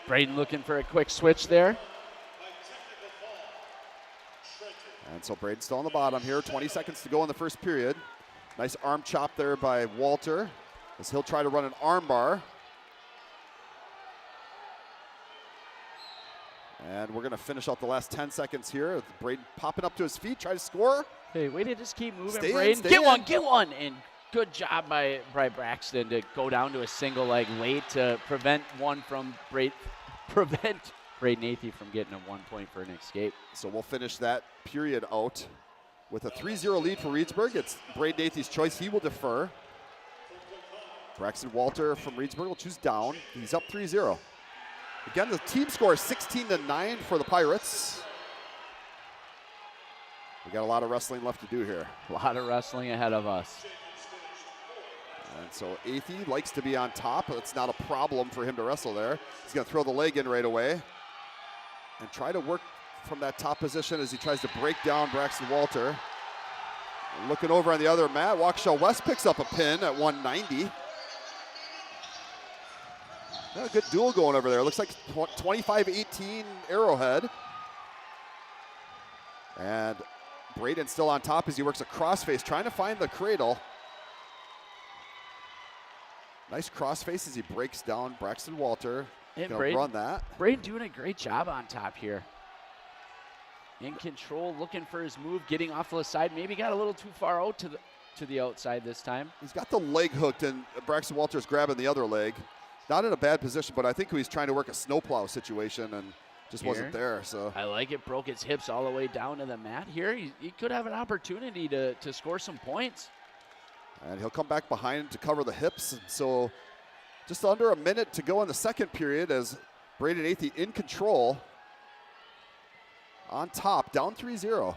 Speaker 4: Braden looking for a quick switch there.
Speaker 7: And so Braden's still on the bottom here, 20 seconds to go in the first period. Nice arm chop there by Walter as he'll try to run an arm bar. And we're going to finish out the last 10 seconds here. Braden popping up to his feet, try to score.
Speaker 4: Hey, way to just keep moving,
Speaker 7: Stay
Speaker 4: Braden.
Speaker 7: in.
Speaker 4: Get one. And good job by Braxton to go down to a single leg late to prevent Braden Athey from getting a 1 point for an escape.
Speaker 7: So we'll finish that period out with a 3-0 lead for Reedsburg. It's Braden Athey's choice. He will defer. Braxton Walter from Reedsburg will choose down. He's up 3-0. Again, the team score is 16-9 for the Pirates. We got a lot of wrestling left to do here.
Speaker 4: A lot of wrestling ahead of us.
Speaker 7: And so Athey likes to be on top. It's not a problem for him to wrestle there. He's going to throw the leg in right away. and try to work from that top position as he tries to break down Braxton Walter. Looking over on the other mat, Waukesha West picks up a pin at 190. Yeah, good duel going over there. Looks like 25-18 Arrowhead. And Braden still on top as he works a crossface, trying to find the cradle. Nice crossface as he breaks down Braxton Walter. Gonna run that.
Speaker 4: Braden doing a great job on top here. In control, looking for his move, getting off the side. Maybe got a little too far out to the outside this time.
Speaker 7: He's got the leg hooked, and Braxton Walter's grabbing the other leg. Not in a bad position, but I think he was trying to work a snowplow situation and just wasn't there. So
Speaker 4: I like it. Broke his hips all the way down to the mat here. He could have an opportunity to score some points.
Speaker 7: And he'll come back behind to cover the hips. And so just under a minute to go in the second period as Braden Athey in control. On top, down 3-0.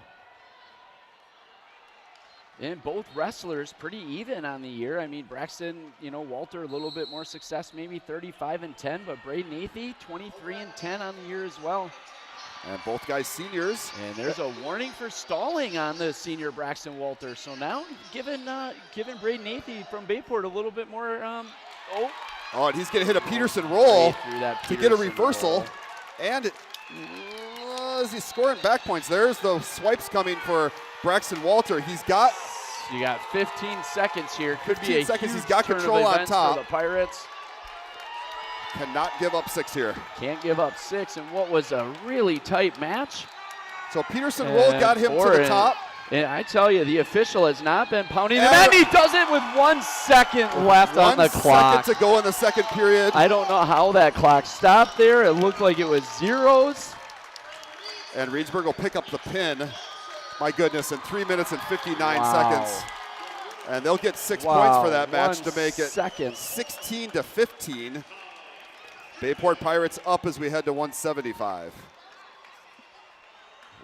Speaker 4: And both wrestlers pretty even on the year. I mean, Braxton, Walter a little bit more success, maybe 35-10, but Braden Athey, 23-10 on the year as well.
Speaker 7: And both guys seniors.
Speaker 4: And there's a warning for stalling on the senior Braxton Walter. So now giving Braden Athey from Bayport a little bit more,
Speaker 7: Oh, and he's gonna hit a Peterson roll to get a reversal.
Speaker 4: Roll.
Speaker 7: And as he's scoring back points, there's the swipes coming for Braxton Walter.
Speaker 4: You got 15 seconds here. Could
Speaker 7: 15
Speaker 4: be a
Speaker 7: seconds.
Speaker 4: huge
Speaker 7: He's got
Speaker 4: turn of
Speaker 7: control on
Speaker 4: events
Speaker 7: top.
Speaker 4: for the Pirates.
Speaker 7: Cannot give up 6 here.
Speaker 4: Can't give up 6 in what was a really tight match.
Speaker 7: So Peterson roll got him to the top.
Speaker 4: And I tell you, the official has not been pounding him, and he does it with 1 second left on the clock.
Speaker 7: 1 second to go in the second period.
Speaker 4: I don't know how that clock stopped there. It looked like it was zeros.
Speaker 7: And Reedsburg will pick up the pin. My goodness, in 3 minutes and 59 seconds. And they'll get 6 points for that match to make it 16-15. Bayport Pirates up as we head to 175.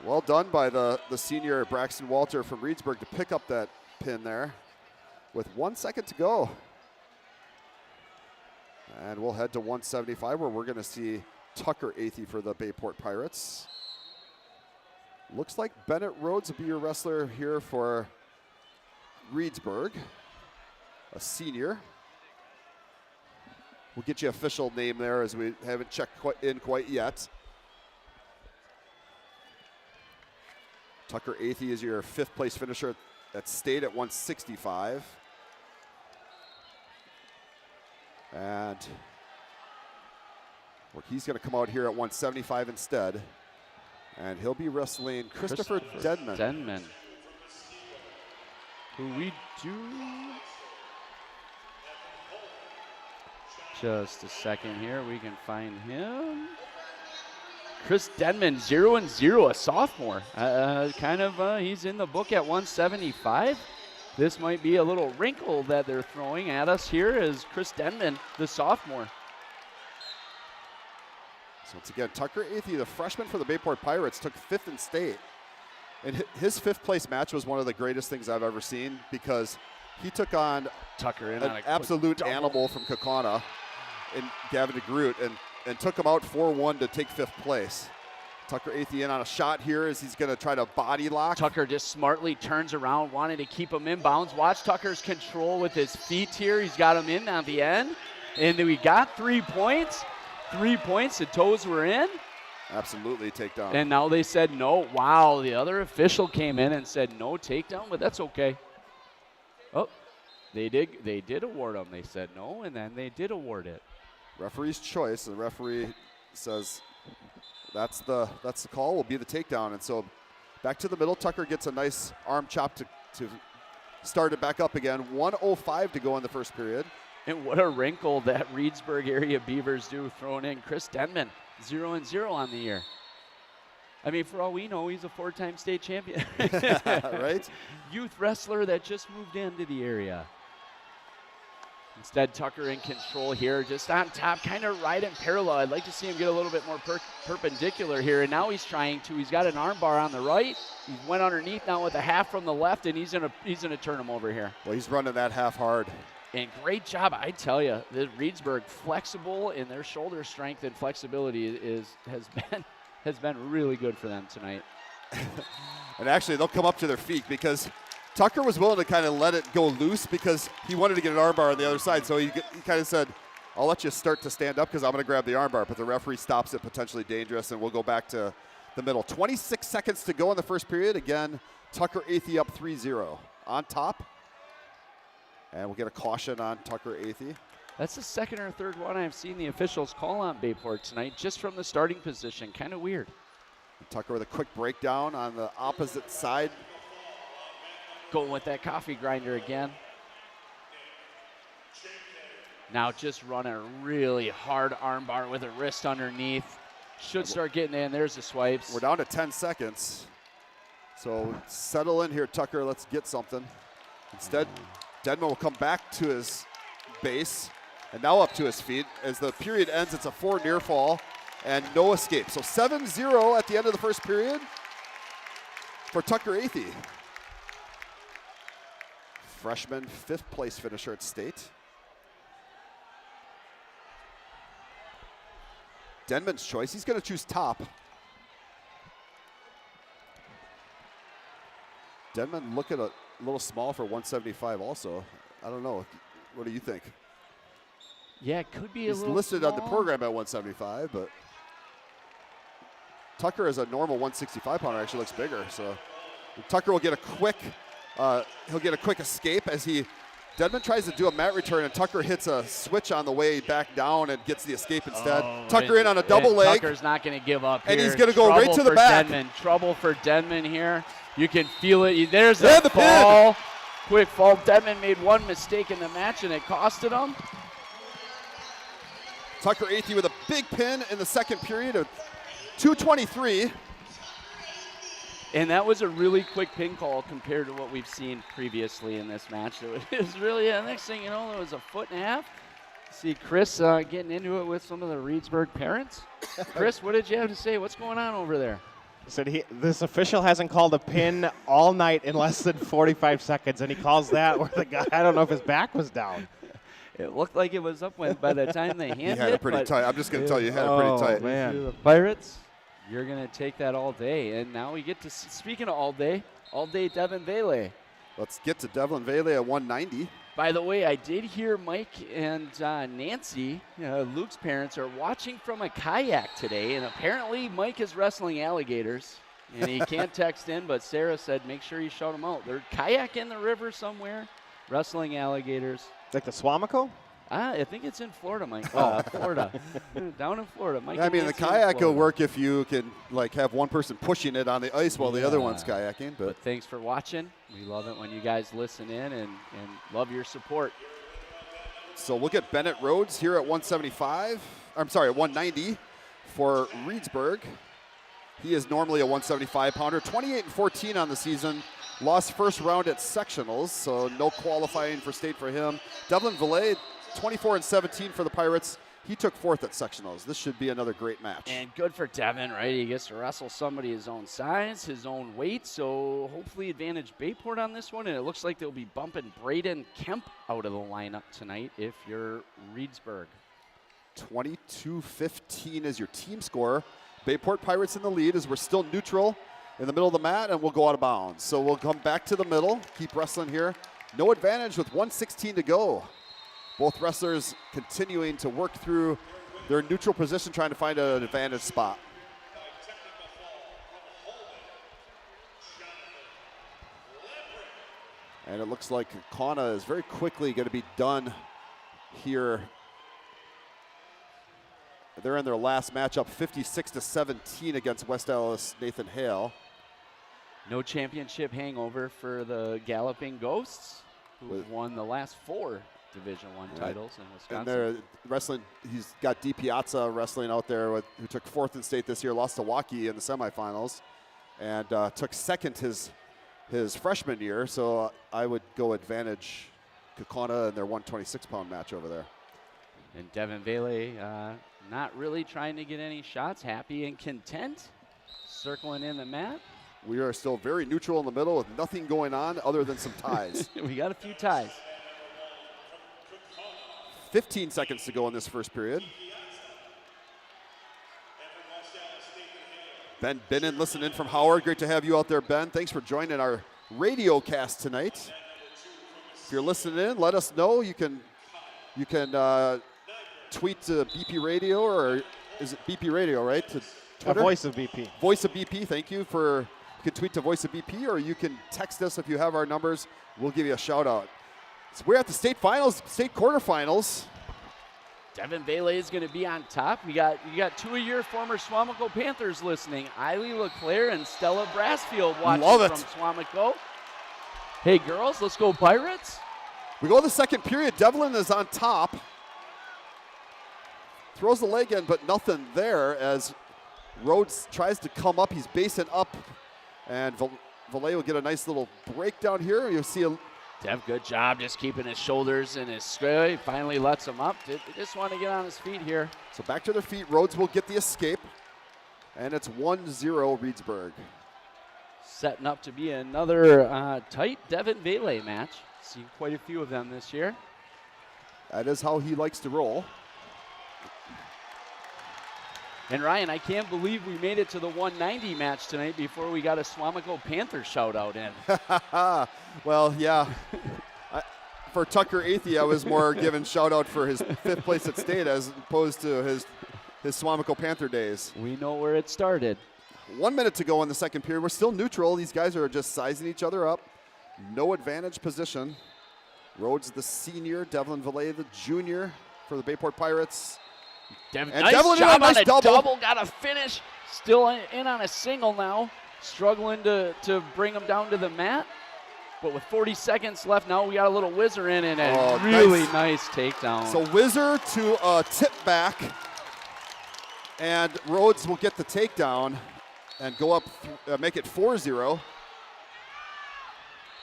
Speaker 7: Well done by the senior Braxton Walter from Reedsburg to pick up that pin there with 1 second to go. And we'll head to 175 where we're going to see Tucker Athey for the Bayport Pirates. Looks like Bennett Rhodes will be your wrestler here for Reedsburg, a senior. We'll get you official name there as we haven't checked quite yet. Tucker Athey is your 5th place finisher at state at 165. And he's going to come out here at 175 instead. And he'll be wrestling Christopher Denman.
Speaker 4: Who we do. Just a second here, we can find him. Chris Denman, 0-0, a sophomore. He's in the book at 175. This might be a little wrinkle that they're throwing at us here as Chris Denman, the sophomore.
Speaker 7: So once again, Tucker Athey, the freshman for the Bayport Pirates, took 5th in state. And his 5th place match was one of the greatest things I've ever seen because he took on
Speaker 4: Tucker in
Speaker 7: an absolute animal from Kaukauna in Gavin DeGroot and took him out 4-1 to take 5th place. Tucker Athey in on a shot here as he's going to try to body lock.
Speaker 4: Tucker just smartly turns around, wanting to keep him in bounds. Watch Tucker's control with his feet here. He's got him in on the end. And we got 3 points. 3 points, the toes were in.
Speaker 7: Absolutely, takedown.
Speaker 4: And now they said no. Wow, the other official came in and said no takedown, but that's okay. Oh, they did award them. They said no, and then they did award it.
Speaker 7: Referee's choice. The referee says that's the call. Will be the takedown. And so back to the middle. Tucker gets a nice arm chop to start it back up again. 1:05 to go in the first period.
Speaker 4: And what a wrinkle that Reedsburg area Beavers do, throwing in Chris Denman, 0-0 on the year. I mean, for all we know, he's a 4-time state champion.
Speaker 7: Right?
Speaker 4: Youth wrestler that just moved into the area. Instead, Tucker in control here, just on top, kind of right in parallel. I'd like to see him get a little bit more perpendicular here, and now he's trying to. He's got an arm bar on the right. He went underneath now with a half from the left, and he's gonna turn him over here.
Speaker 7: Well, he's running that half hard.
Speaker 4: And great job, I tell you. The Reedsburg flexible in their shoulder strength and flexibility has been has been really good for them tonight.
Speaker 7: And actually, they'll come up to their feet because Tucker was willing to kind of let it go loose because he wanted to get an armbar on the other side. So he kind of said, I'll let you start to stand up because I'm going to grab the armbar. But the referee stops it, potentially dangerous, and we'll go back to the middle. 26 seconds to go in the first period. Again, Tucker Athey up 3-0 on top. And we'll get a caution on Tucker Athey.
Speaker 4: That's the second or third one I've seen the officials call on Bayport tonight, just from the starting position. Kind of weird.
Speaker 7: Tucker with a quick breakdown on the opposite side.
Speaker 4: Going with that coffee grinder again. Now just running a really hard armbar with a wrist underneath. Should start getting in. There's the swipes.
Speaker 7: We're down to 10 seconds. So settle in here, Tucker. Let's get something. Instead, Denman will come back to his base and now up to his feet. As the period ends, it's a 4 near fall and no escape. So 7-0 at the end of the first period for Tucker Athey. Freshman 5th place finisher at state. Denman's choice, he's going to choose top. Denman looking a little small for 175 also. I don't know. What do you think?
Speaker 4: Yeah, it could be a
Speaker 7: He's
Speaker 4: little
Speaker 7: listed
Speaker 4: small
Speaker 7: on the program at 175, but Tucker as a normal 165 pounder actually looks bigger. So Tucker will get a quick escape as Denman tries to do a mat return and Tucker hits a switch on the way back down and gets the escape instead. Tucker in on a double leg.
Speaker 4: Tucker's not going to give up
Speaker 7: and
Speaker 4: here.
Speaker 7: He's going to go right to the back.
Speaker 4: Denman. Trouble for Denman here. You can feel it. There's the fall. Quick fall. Denman made one mistake in the match and it costed him.
Speaker 7: Tucker Athey with a big pin in the second period of 2:23.
Speaker 4: And that was a really quick pin call compared to what we've seen previously in this match. It was really, next thing you know, there was a 1.5 feet. See Chris getting into it with some of the Reedsburg parents. Chris, what did you have to say? What's going on over there?
Speaker 6: Said this official hasn't called a pin all night in less than 45 seconds, and he calls that where the guy, I don't know if his back was down.
Speaker 4: It looked like it was up by the time they handed it.
Speaker 7: He had it pretty tight. I'm just going to tell you, he had it pretty tight.
Speaker 4: Man. The Pirates, you're going to take that all day. And now we get to, speaking of all day Devin Vele.
Speaker 7: Let's get to Devlin Vele at 190.
Speaker 4: By the way, I did hear Mike and Nancy, Luke's parents, are watching from a kayak today. And apparently Mike is wrestling alligators. And he can't text in, but Sarah said make sure you shout them out. They're kayak in the river somewhere, wrestling alligators.
Speaker 6: Like the Swamico?
Speaker 4: I think it's in Florida, Mike. Florida. Down in Florida. Mike,
Speaker 7: I mean, the kayak will work if you can have one person pushing it on the ice while the other one's kayaking. But
Speaker 4: thanks for watching. We love it when you guys listen in and love your support.
Speaker 7: So we'll get Bennett Rhodes here at 190 for Reedsburg. He is normally a 175 pounder, 28-14 on the season. Lost first round at sectionals, so no qualifying for state for him. Devlin Vele, 24-17 for the Pirates. He took 4th at sectionals. This should be another great match.
Speaker 4: And good for Devin, right? He gets to wrestle somebody his own size, his own weight, so hopefully advantage Bayport on this one. And it looks like they'll be bumping Braden Kemp out of the lineup tonight if you're Reedsburg.
Speaker 7: 22-15 is your team score. Bayport Pirates in the lead as we're still neutral in the middle of the mat, and we'll go out of bounds. So we'll come back to the middle, keep wrestling here. No advantage with 1:16 to go. Both wrestlers continuing to work through their neutral position, trying to find an advantage spot. And it looks like Kana is very quickly going to be done here. They're in their last matchup, 56-17 against West Allis Nathan Hale.
Speaker 4: No championship hangover for the Galloping Ghosts, who won the last 4 Division I titles in Wisconsin.
Speaker 7: And they're wrestling, he's got D. Piazza wrestling out there, who took 4th in state this year, lost to Waukee in the semifinals, and took 2nd his freshman year. So I would go advantage Kakana in their 126-pound match over there.
Speaker 4: And Devin Vele not really trying to get any shots, happy and content, circling in the mat.
Speaker 7: We are still very neutral in the middle with nothing going on other than some ties.
Speaker 4: We got a few ties.
Speaker 7: 15 seconds to go in this first period. Ben Binnen listening in from Howard. Great to have you out there, Ben. Thanks for joining our radio cast tonight. If you're listening in, let us know. You can tweet to BP Radio, or is it BP Radio, right? To Twitter?
Speaker 6: Voice of BP.
Speaker 7: Voice of BP, thank you. You can tweet to Voice of BP, or you can text us if you have our numbers. We'll give you a shout out. So we're at the state quarterfinals.
Speaker 4: Devin Valet is going to be on top. You got two of your former Swamico Panthers listening. Eiley LeClaire and Stella Brassfield watching from Swamico. Hey, girls, let's go Pirates.
Speaker 7: We go to the second period. Devlin is on top. Throws the leg in, but nothing there as Rhodes tries to come up. He's basing up, and Valet will get a nice little breakdown here. You'll see
Speaker 4: Dev, good job just keeping his shoulders in his square. He finally lets him up. They just want to get on his feet here.
Speaker 7: So back to their feet. Rhodes will get the escape, and it's 1-0 Reedsburg.
Speaker 4: Setting up to be another tight Devin Valet match. Seen quite a few of them this year.
Speaker 7: That is how he likes to roll.
Speaker 4: And Ryan, I can't believe we made it to the 190 match tonight before we got a Swamico Panther shout out in.
Speaker 7: Well, yeah. For Tucker Athey, I was more given shout out for his 5th place at state as opposed to his Swamico Panther days.
Speaker 4: We know where it started.
Speaker 7: 1 minute to go in the second period. We're still neutral. These guys are just sizing each other up. No advantage position. Rhodes the senior, Devlin Valet the junior for the Bayport Pirates.
Speaker 4: Nice job on a double. Got a finish. Still in on a single now. Struggling to bring him down to the mat. But with 40 seconds left now, we got a little whizzer in and a really nice takedown.
Speaker 7: So whizzer to a tip back. And Rhodes will get the takedown and go up, make it 4-0.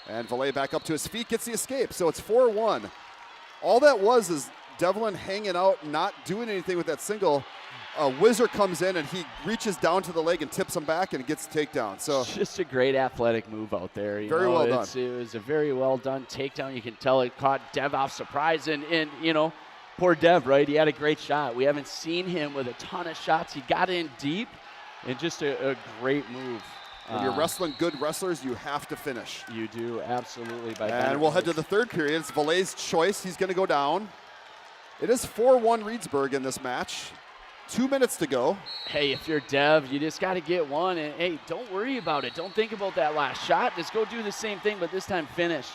Speaker 7: And Valet back up to his feet, gets the escape. So it's 4-1. All that was is Devlin hanging out, not doing anything with that single. Whizzer comes in and he reaches down to the leg and tips him back and gets the takedown. So
Speaker 4: just a great athletic move out there.
Speaker 7: Very well done.
Speaker 4: It was a very well done takedown. You can tell it caught Dev off surprise, and you know, poor Dev, right? He had a great shot. We haven't seen him with a ton of shots. He got in deep, and just a great move.
Speaker 7: When you're wrestling good wrestlers, you have to finish.
Speaker 4: You do, absolutely.
Speaker 7: And we'll head to the third period. It's Valet's choice. He's going to go down. It is 4-1 Reedsburg in this match. 2 minutes to go.
Speaker 4: Hey, if you're Dev, you just got to get one. And, hey, don't worry about it. Don't think about that last shot. Just go do the same thing, but this time finish.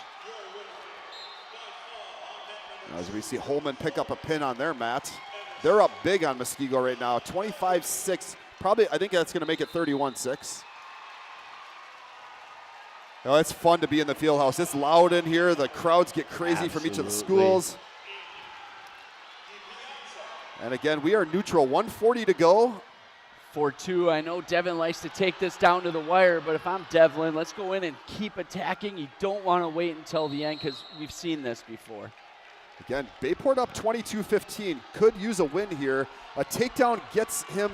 Speaker 7: As we see Holman pick up a pin on their mat. They're up big on Muskego right now, 25-6. Probably, I think that's going to make it 31-6. Oh, it's fun to be in the Fieldhouse. It's loud in here. The crowds get crazy from each of the schools. And again, we are neutral. 1:40 to go.
Speaker 4: 4-2. I know Devin likes to take this down to the wire, but if I'm Devlin, let's go in and keep attacking. You don't want to wait until the end because we've seen this before.
Speaker 7: Again, Bayport up 22-15. Could use a win here. A takedown gets him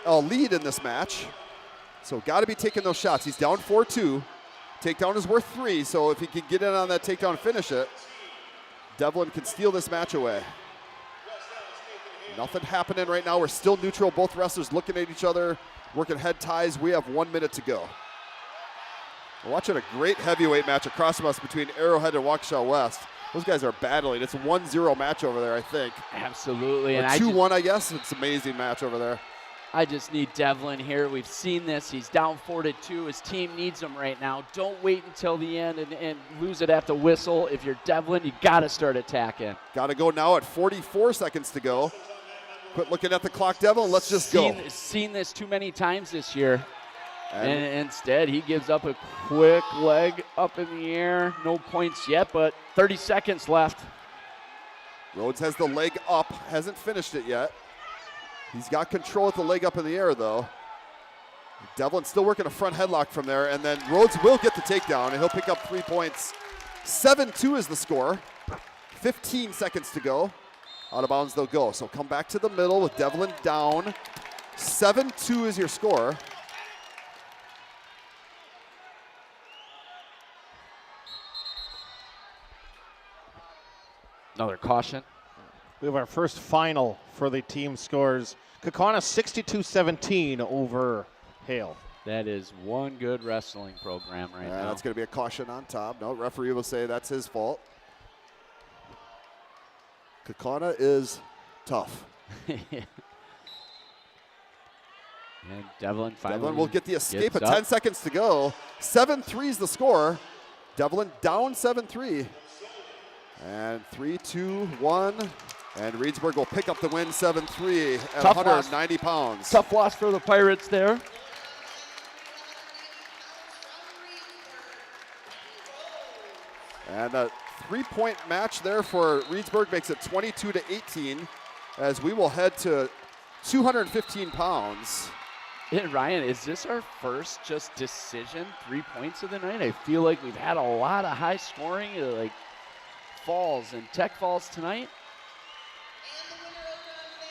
Speaker 7: a lead in this match. So got to be taking those shots. He's down 4-2. Takedown is worth 3, so if he can get in on that takedown and finish it, Devlin can steal this match away. Nothing happening right now. We're still neutral. Both wrestlers looking at each other, working head ties. We have 1 minute to go. We're watching a great heavyweight match across from us between Arrowhead and Waukesha West. Those guys are battling. It's a 1-0 match over there, I think.
Speaker 4: Absolutely.
Speaker 7: Or 2-1, I guess. It's an amazing match over there.
Speaker 4: I just need Devlin here. We've seen this. He's down 4-2. His team needs him right now. Don't wait until the end and lose it at the whistle. If you're Devlin, you got to start attacking.
Speaker 7: Got to go now at 44 seconds to go. Quit looking at the clock, Devlin. Let's just go.
Speaker 4: Seen this too many times this year. And instead, he gives up a quick leg up in the air. No points yet, but 30 seconds left.
Speaker 7: Rhodes has the leg up. Hasn't finished it yet. He's got control with the leg up in the air, though. Devlin still working a front headlock from there, and then Rhodes will get the takedown, and he'll pick up 3 points. 7-2 is the score. 15 seconds to go. Out of bounds they'll go. So come back to the middle with Devlin down. 7-2 is your score.
Speaker 4: Another caution.
Speaker 6: We have our first final for the team scores. Kaukauna 62-17 over Hale.
Speaker 4: That is one good wrestling program right now.
Speaker 7: That's going to be a caution on top. No, referee will say that's his fault. Kakana is tough.
Speaker 4: And Devlin finally
Speaker 7: Devlin will get the escape at
Speaker 4: gets up.
Speaker 7: 10 seconds to go. 7-3 is the score. Devlin down 7-3. And 3-2-1. And Reedsburg will pick up the win 7-3 at
Speaker 4: Tough
Speaker 7: 190 pounds.
Speaker 4: Tough loss for the Pirates there.
Speaker 7: And a 3-point match there for Reedsburg makes it 22-18 as we will head to 215 pounds.
Speaker 4: And Ryan, is this our first just decision 3 points of the night? I feel like we've had a lot of high scoring, like falls and tech falls tonight.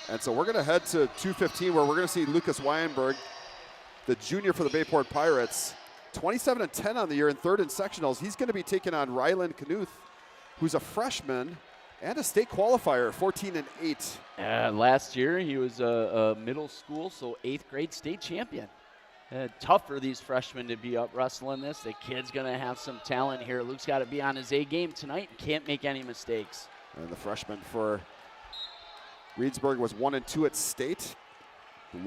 Speaker 7: And so we're going to head to 215 where we're going to see Lucas Weinberg, the junior for the Bayport Pirates, 27-10 on the year in third in sectionals. He's going to be taking on Ryland Knuth, who's a freshman and a state qualifier, 14-8.
Speaker 4: Last year he was a middle school, so 8th grade state champion. Tough for these freshmen to be up wrestling this. The kid's going to have some talent here. Luke's got to be on his A game tonight and can't make any mistakes.
Speaker 7: And the freshman for Reedsburg was 1-2 at state. He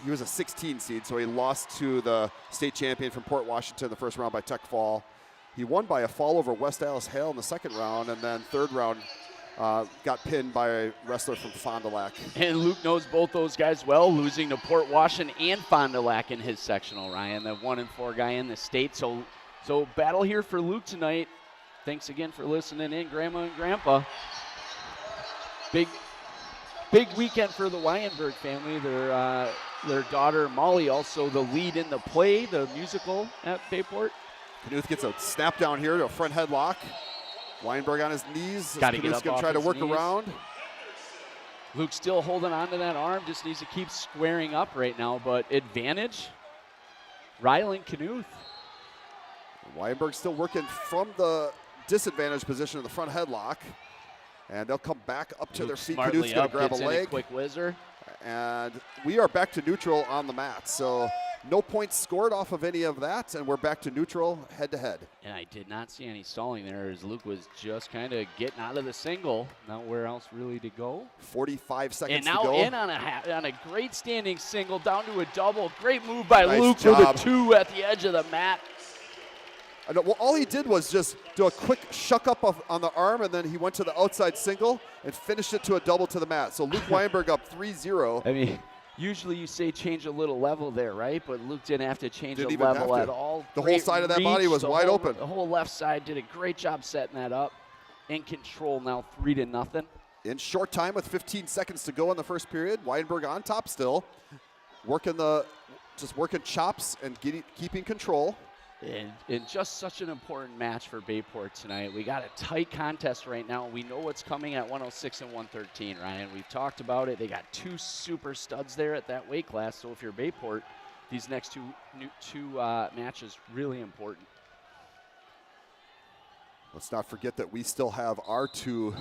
Speaker 7: was a 16 seed, so he lost to the state champion from Port Washington in the first round by Tech Fall. He won by a fall over West Allis Hale in the second round, and then third round got pinned by a wrestler from Fond du Lac.
Speaker 4: And Luke knows both those guys well, losing to Port Washington and Fond du Lac in his sectional, Ryan, the 1-4 guy in the state. So battle here for Luke tonight. Thanks again for listening in, Grandma and Grandpa. Big weekend for the Weinberg family. Their daughter Molly also the lead in the play, the musical at Bayport.
Speaker 7: Knuth gets a snap down here to a front headlock. Weinberg on his knees.
Speaker 4: Got to get
Speaker 7: Knuth's
Speaker 4: up
Speaker 7: going
Speaker 4: off
Speaker 7: to try to
Speaker 4: his
Speaker 7: work
Speaker 4: knees.
Speaker 7: around.
Speaker 4: Luke still holding on to that arm, just needs to keep squaring up right now, but advantage, Ryland Knuth.
Speaker 7: Weinberg still working from the disadvantaged position in the front headlock. And they'll come back up to
Speaker 4: Luke
Speaker 7: their feet.
Speaker 4: smartly
Speaker 7: Knuth's going
Speaker 4: up,
Speaker 7: to grab a
Speaker 4: gets in
Speaker 7: leg.
Speaker 4: quick whizzer.
Speaker 7: And we are back to neutral on the mat. So no points scored off of any of that, and we're back to neutral head-to-head.
Speaker 4: And I did not see any stalling there as Luke was just kind of getting out of the single. Nowhere else really to go.
Speaker 7: 45 seconds
Speaker 4: And
Speaker 7: to
Speaker 4: now
Speaker 7: go.
Speaker 4: in on a great standing single, down to a double. Great move by
Speaker 7: Nice
Speaker 4: Luke
Speaker 7: job.
Speaker 4: for the 2 at the edge of the mat.
Speaker 7: Well, all he did was just do a quick shuck up on the arm, and then he went to the outside single and finished it to a double to the mat. So Luke Weinberg up 3-0.
Speaker 4: I mean, usually you say change a little level there, right? But Luke didn't have to change
Speaker 7: Didn't
Speaker 4: the
Speaker 7: even
Speaker 4: level
Speaker 7: have to.
Speaker 4: at all.
Speaker 7: The whole
Speaker 4: Great
Speaker 7: side of that body was
Speaker 4: the
Speaker 7: wide
Speaker 4: whole-
Speaker 7: open.
Speaker 4: The whole left side did a great job setting that up. In control now, 3-0.
Speaker 7: In short time with 15 seconds to go in the first period. Weinberg on top still. Working chops and keeping control.
Speaker 4: And just such an important match for Bayport tonight. We got a tight contest right now. We know what's coming at 106 and 113, Ryan. We've talked about it. They got 2 super studs there at that weight class. So if you're Bayport, these next two matches really important.
Speaker 7: Let's not forget that we still have our 2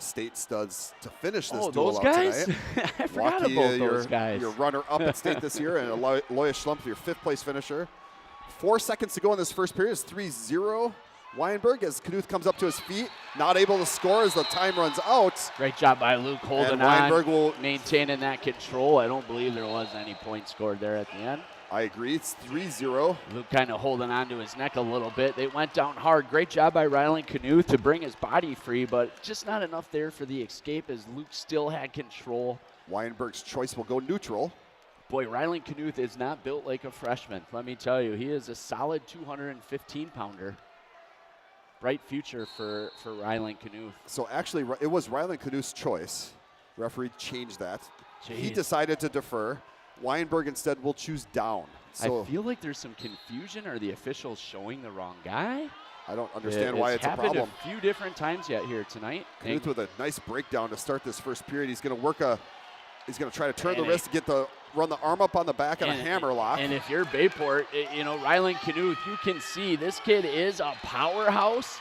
Speaker 7: state studs to finish this
Speaker 4: Oh,
Speaker 7: duel
Speaker 4: those
Speaker 7: out
Speaker 4: guys?
Speaker 7: tonight.
Speaker 4: I forgot
Speaker 7: Lucky,
Speaker 4: about those guys.
Speaker 7: Your runner-up at state this year, and Loya Schlumpf, your 5th place finisher. 4 seconds to go in this first period. It's 3-0 Weinberg as Knuth comes up to his feet. Not able to score as the time runs out.
Speaker 4: Great job by Luke holding
Speaker 7: And Weinberg
Speaker 4: on,
Speaker 7: will
Speaker 4: maintaining that control. I don't believe there was any points scored there at the end.
Speaker 7: I agree. It's 3-0.
Speaker 4: Luke kind of holding on to his neck a little bit. They went down hard. Great job by Ryland Knuth to bring his body free, but just not enough there for the escape as Luke still had control.
Speaker 7: Weinberg's choice will go neutral.
Speaker 4: Boy, Ryland Knuth is not built like a freshman. Let me tell you, he is a solid 215-pounder. Bright future for Ryland Knuth.
Speaker 7: So actually, it was Ryland Knuth's choice. Referee changed that. He
Speaker 4: Jeez.
Speaker 7: decided to defer. Weinberg instead will choose down. So
Speaker 4: I feel like there's some confusion. Are the officials showing the wrong guy?
Speaker 7: I don't understand why it's a problem.
Speaker 4: happened a few different times yet here tonight.
Speaker 7: Knuth with a nice breakdown to start this first period. He's going to try to turn the
Speaker 4: And
Speaker 7: wrist to run the arm up on the back and a hammer lock.
Speaker 4: And if you're Bayport, Ryland Knuth, you can see this kid is a powerhouse.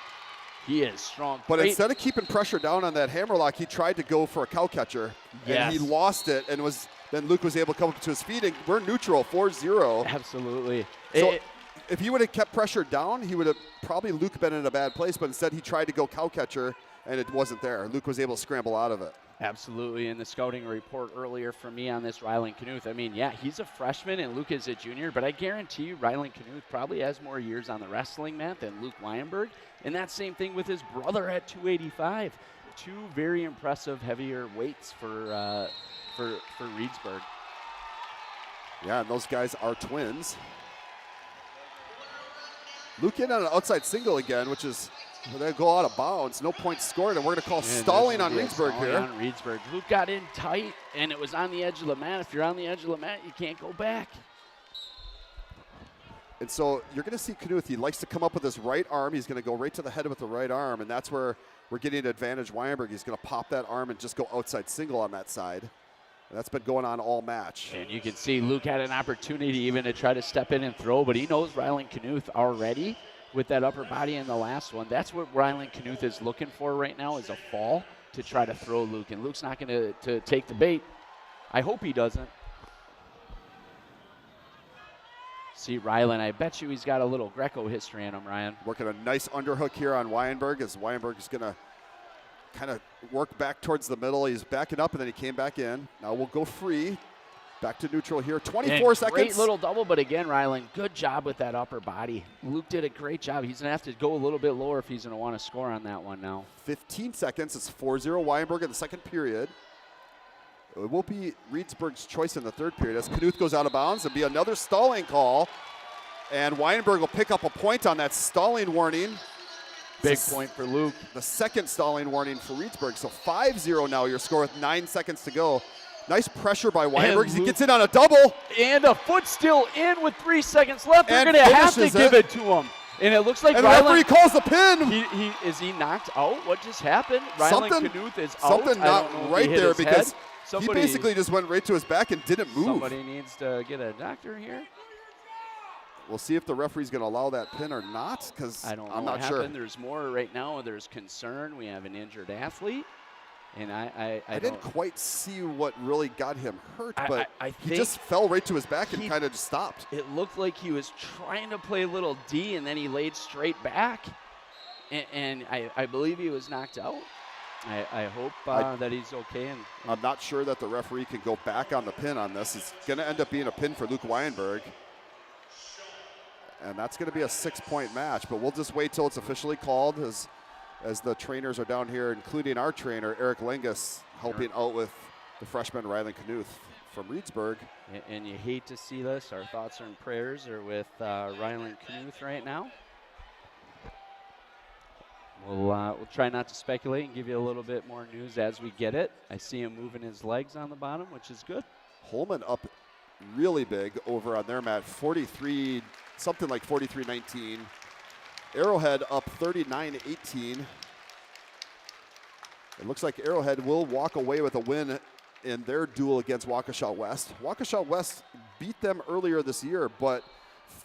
Speaker 4: He is strong.
Speaker 7: But
Speaker 4: Great.
Speaker 7: instead of keeping pressure down on that hammer lock, he tried to go for a cow catcher.
Speaker 4: Yes.
Speaker 7: And he lost it and was then Luke was able to come up to his feet, and we're neutral, 4-0.
Speaker 4: Absolutely.
Speaker 7: So if he would have kept pressure down, he would have probably Luke been in a bad place, but instead he tried to go cow catcher, and it wasn't there. Luke was able to scramble out of it.
Speaker 4: Absolutely. In the scouting report earlier from me on this Rylan Knuth, I mean, yeah, he's a freshman and Luke is a junior, but I guarantee you Rylan Knuth probably has more years on the wrestling mat than Luke Weinberg. And that same thing with his brother at 285. Two very impressive heavier weights for Reedsburg.
Speaker 7: Yeah, and those guys are twins. Luke in on an outside single again, which is they go out of bounds. No points scored, and we're going to call stalling on Reedsburg here.
Speaker 4: On Reedsburg. Luke got in tight, and it was on the edge of the mat. If you're on the edge of the mat, you can't go back.
Speaker 7: And so you're going to see Knuth. He likes to come up with his right arm. He's going to go right to the head with the right arm, and that's where we're getting an advantage. Weinberg, he's going to pop that arm and just go outside single on that side. And that's been going on all match.
Speaker 4: And you can see Luke had an opportunity even to try to step in and throw, but he knows Rylan Knuth already with that upper body in the last one. That's what Rylan Knuth is looking for right now, is a fall to try to throw Luke. And Luke's not going to take the bait. I hope he doesn't. See Rylan, I bet you he's got a little Greco history in him, Ryan.
Speaker 7: Working a nice underhook here on Weinberg, as Weinberg is going to kind of work back towards the middle. He's backing up, and then he came back in. Now we'll go free. Back to neutral here. 24 seconds.
Speaker 4: Great little double, but again, Rylan, good job with that upper body. Luke did a great job. He's going to have to go a little bit lower if he's going to want to score on that one now.
Speaker 7: 15 seconds. It's 4-0 Weinberg in the second period. It will be Reedsburg's choice in the third period as Knuth goes out of bounds. It'll be another stalling call. And Weinberg will pick up a point on that stalling warning.
Speaker 4: Big point for Luke.
Speaker 7: The second stalling warning for Reedsburg. So 5-0 now, your score with 9 seconds to go. Nice pressure by Weinberg as he gets in on a double.
Speaker 4: And a foot still in with 3 seconds left. They're going to have to give it to him. And it looks like
Speaker 7: and the referee calls the pin.
Speaker 4: Is he knocked out? What just happened? Rylan Knuth is out.
Speaker 7: Something not right there because
Speaker 4: he
Speaker 7: basically just went right to his back and didn't move.
Speaker 4: Somebody needs to get a doctor here.
Speaker 7: We'll see if the referee's going to allow that pin or not, because I'm not sure.
Speaker 4: There's more right now. There's concern. We have an injured athlete. And I
Speaker 7: didn't quite see what really got him hurt, but
Speaker 4: I
Speaker 7: he just fell right to his back and kind of just stopped.
Speaker 4: It looked like he was trying to play little D, and then he laid straight back. And I believe he was knocked out. I hope that he's okay. And
Speaker 7: I'm not sure that the referee can go back on the pin on this. It's going to end up being a pin for Luke Weinberg. And that's going to be a 6-point match, but we'll just wait till it's officially called as the trainers are down here, including our trainer, Eric Lengus, helping out with the freshman Rylan Knuth from Reedsburg.
Speaker 4: And you hate to see this. Our thoughts and prayers are with Rylan Knuth right now. We'll try not to speculate and give you a little bit more news as we get it. I see him moving his legs on the bottom, which is good.
Speaker 7: Holman up really big over on their mat, 43, something like 43-19. Arrowhead up 39-18. It looks like Arrowhead will walk away with a win in their duel against Waukesha West. Waukesha West beat them earlier this year, but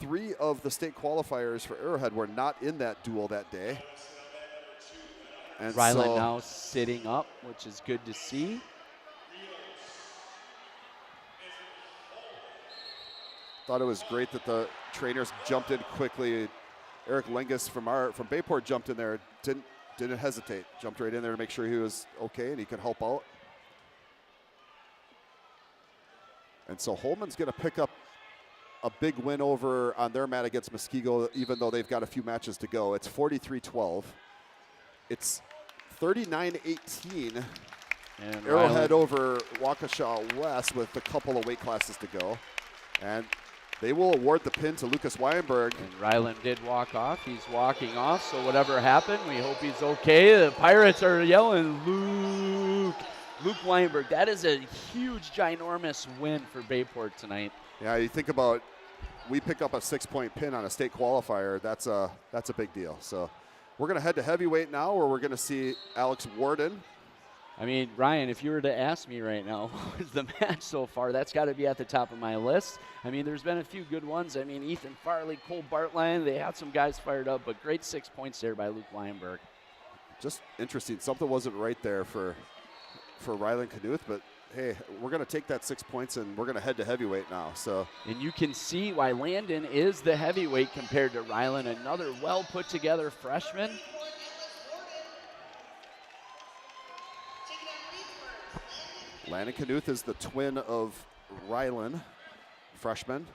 Speaker 7: 3 of the state qualifiers for Arrowhead were not in that duel that day. And
Speaker 4: Rylan now sitting up, which is good to see.
Speaker 7: Thought it was great that the trainers jumped in quickly. Eric Lengus from Bayport jumped in there, didn't hesitate, jumped right in there to make sure he was okay and he could help out. And so Holman's going to pick up a big win over on their mat against Muskego, even though they've got a few matches to go. It's 43-12. It's 39-18.
Speaker 4: And
Speaker 7: Arrowhead over Waukesha West with a couple of weight classes to go. And they will award the pin to Lucas Weinberg.
Speaker 4: And Rylan did walk off. He's walking off, so whatever happened, we hope he's okay. The Pirates are yelling, Luke Weinberg. That is a huge, ginormous win for Bayport tonight.
Speaker 7: Yeah, you think about, we pick up a 6-point pin on a state qualifier. That's a big deal. So we're going to head to heavyweight now, where we're going to see Alex Warden.
Speaker 4: I mean, Ryan, if you were to ask me right now, what was the match so far, that's got to be at the top of my list. I mean, there's been a few good ones. I mean, Ethan Farley, Cole Bartline, they had some guys fired up, but great 6 points there by Luke Weinberg.
Speaker 7: Just interesting. Something wasn't right there for Rylan Knuth, but hey, we're going to take that 6 points and we're going to head to heavyweight now. So,
Speaker 4: And you can see why Landon is the heavyweight compared to Rylan, another well put together freshman.
Speaker 7: Landon Knuth is the twin of Rylan, freshman.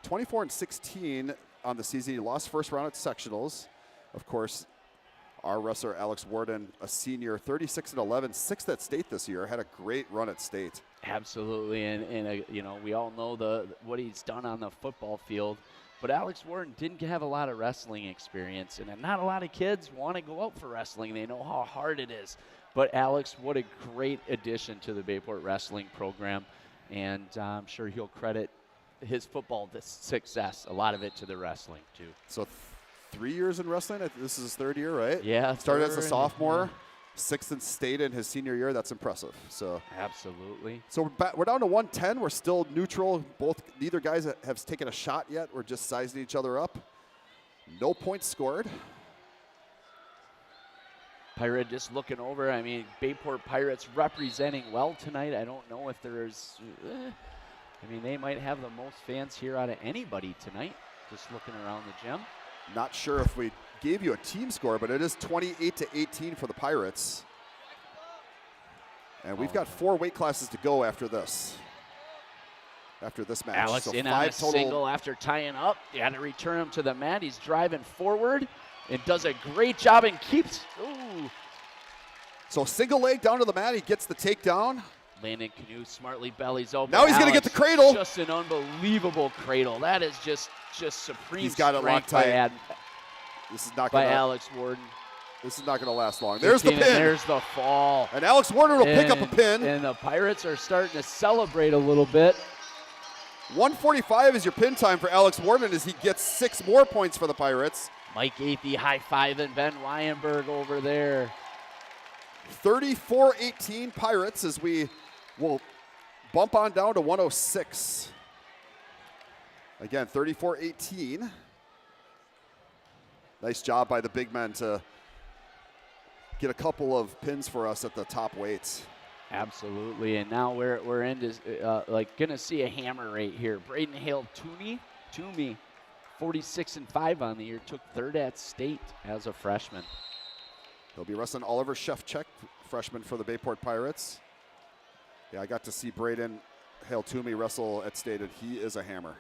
Speaker 7: 24-16 on the season. He lost first round at sectionals. Of course, our wrestler Alex Warden, a senior, 36-11, sixth at state this year, had a great run at state.
Speaker 4: Absolutely, and you know, we all know what he's done on the football field, but Alex Warden didn't have a lot of wrestling experience, and not a lot of kids want to go out for wrestling. They know how hard it is. But Alex, what a great addition to the Bayport wrestling program, and I'm sure he'll credit his football success, a lot of it, to the wrestling too.
Speaker 7: So 3 years in wrestling. This is his third year, right?
Speaker 4: Yeah.
Speaker 7: Started as a sophomore, sixth in state in his senior year. That's impressive. So
Speaker 4: absolutely.
Speaker 7: So we're down to 110. We're still neutral. Neither guys have taken a shot yet. We're just sizing each other up. No points scored.
Speaker 4: Pirate just looking over. I mean, Bayport Pirates representing well tonight. I don't know if there's, I mean, they might have the most fans here out of anybody tonight, just looking around the gym.
Speaker 7: Not sure if we gave you a team score, but it is 28-18 for the Pirates. And we've got 4 weight classes to go after this match.
Speaker 4: Alex
Speaker 7: so
Speaker 4: in
Speaker 7: 5
Speaker 4: on a
Speaker 7: total.
Speaker 4: single after tying up. You got to return him to the mat. He's driving forward and does a great job and keeps. Ooh.
Speaker 7: So single leg down to the mat. He gets the takedown.
Speaker 4: Landon Canoe smartly bellies open.
Speaker 7: Now he's going to get the cradle.
Speaker 4: Just an unbelievable cradle. That is just supreme.
Speaker 7: He's got it locked tight. This is not
Speaker 4: by
Speaker 7: going to.
Speaker 4: Alex Warden.
Speaker 7: This is not going to last long. There's the pin.
Speaker 4: There's the fall.
Speaker 7: And Alex Warden will pick up a pin.
Speaker 4: And the Pirates are starting to celebrate a little bit.
Speaker 7: 1:45 is your pin time for Alex Warden as he gets 6 more points for the Pirates.
Speaker 4: Mike Athey high-fiving Ben Wyenberg over there.
Speaker 7: 34-18 Pirates as we will bump on down to 106. Again, 34-18. Nice job by the big men to get a couple of pins for us at the top weights.
Speaker 4: Absolutely, and now we're into gonna see a hammer right here. Braden Hale Toomey, 46-5 on the year, took 3rd at state as a freshman.
Speaker 7: He'll be wrestling Oliver Shefchuk, freshman for the Bayport Pirates. Yeah, I got to see Braden Hale Toomey wrestle at state, and he is a hammer.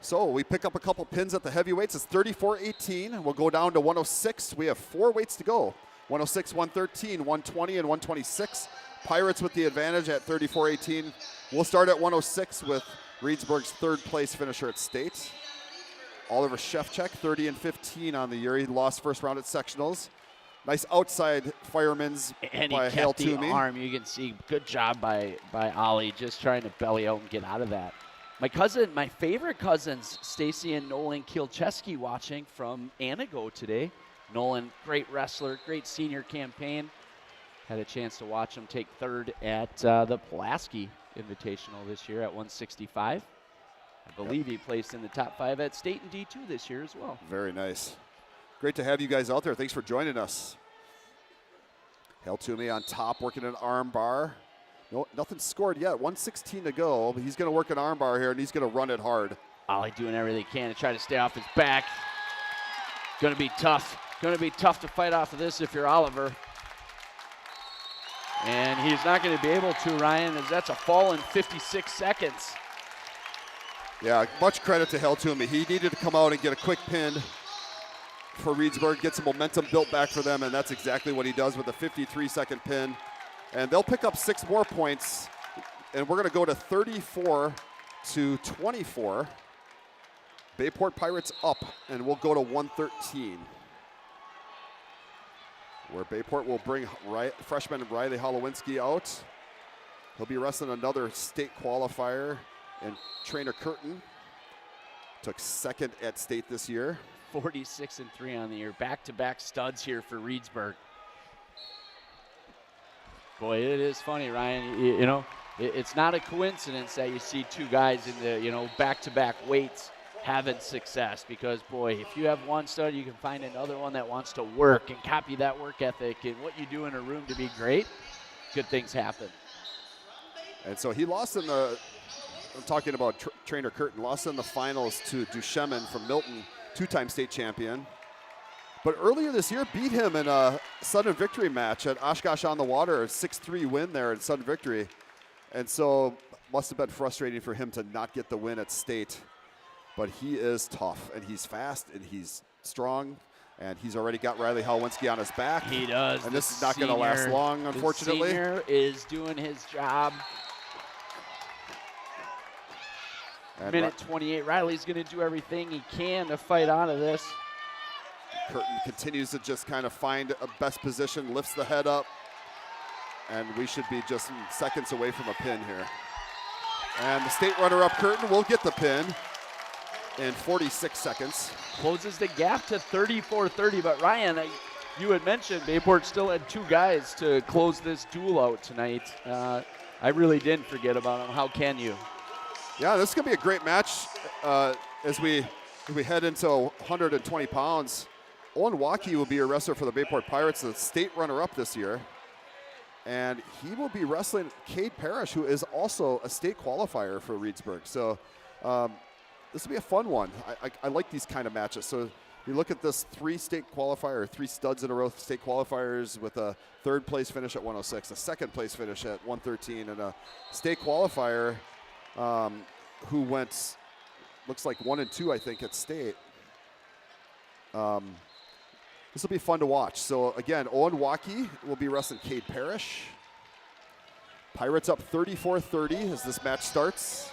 Speaker 7: So we pick up a couple pins at the heavyweights. It's 34-18. We'll go down to 106. We have 4 weights to go. 106, 113, 120, and 126. Pirates with the advantage at 34-18. We'll start at 106 with Reedsburg's 3rd place finisher at state. Oliver Shefchuk, 30-15 on the year. He lost first round at sectionals. Nice outside fireman's
Speaker 4: and
Speaker 7: by
Speaker 4: he
Speaker 7: Hale
Speaker 4: kept the
Speaker 7: Toomey.
Speaker 4: arm. You can see good job by Ollie, just trying to belly out and get out of that. My favorite cousins, Stacy and Nolan Kielcheski, watching from Anago today. Nolan, great wrestler, great senior campaign. Had a chance to watch him take 3rd at the Pulaski Invitational this year at 165. I believe he placed in the top 5 at state and D2 this year as well.
Speaker 7: Very nice. Great to have you guys out there. Thanks for joining us. Hale Toomey on top, working an arm bar. No, nothing scored yet. 1:16 to go. But he's going to work an arm bar here, and he's going to run it hard.
Speaker 4: Ollie doing everything he can to try to stay off his back. Going to be tough. Going to be tough to fight off of this if you're Oliver. And he's not going to be able to, Ryan, as that's a fall in 56 seconds.
Speaker 7: Yeah, much credit to Hale Toomey. He needed to come out and get a quick pin for Reedsburg, get some momentum built back for them, and that's exactly what he does with a 53-second pin. And they'll pick up 6 more points, and we're going to go to 34-24. Bayport Pirates up, and we'll go to 113. Where Bayport will bring freshman Riley Holowinski out. He'll be wrestling another state qualifier, and Trainer Curtin took 2nd at state this year.
Speaker 4: 46-3 on the year. Back-to-back studs here for Reedsburg. Boy, it is funny, Ryan. You know, it's not a coincidence that you see 2 guys in the, back-to-back weights having success, because boy, if you have one stud, you can find another one that wants to work and copy that work ethic and what you do in a room to be great. Good things happen.
Speaker 7: And so he lost in the, I'm talking about trainer Curtin, lost in the finals to Duchemin from Milton, two-time state champion. But earlier this year beat him in a sudden victory match at Oshkosh on the Water, a 6-3 win there in sudden victory. And so must have been frustrating for him to not get the win at state. But he is tough, and he's fast, and he's strong, and he's already got Riley Halwinski on his back.
Speaker 4: He does.
Speaker 7: And this is not going to last long, unfortunately.
Speaker 4: The senior is doing his job.
Speaker 7: And
Speaker 4: Minute 28, Riley's going to do everything he can to fight out of this.
Speaker 7: Curtin continues to just kind of find a best position, lifts the head up, and we should be just seconds away from a pin here. And the state runner-up Curtin will get the pin in 46 seconds.
Speaker 4: Closes the gap to 34-30, but Ryan, you had mentioned Bayport still had two guys to close this duel out tonight. I really didn't forget about them. How can you?
Speaker 7: Yeah, this is going to be a great match as we head into 120 pounds. Owen Waukee will be a wrestler for the Bayport Pirates, the state runner-up this year. And he will be wrestling Cade Parrish, who is also a state qualifier for Reedsburg. So this will be a fun one. I like these kind of matches. So you look at this three studs in a row state qualifiers with a third place finish at 106, a second place finish at 113, and a state qualifier who went, looks like 1 and 2, I think, at state. This will be fun to watch. So again, Owen Waukee will be wrestling Cade Parrish. Pirates up 34-30 as this match starts.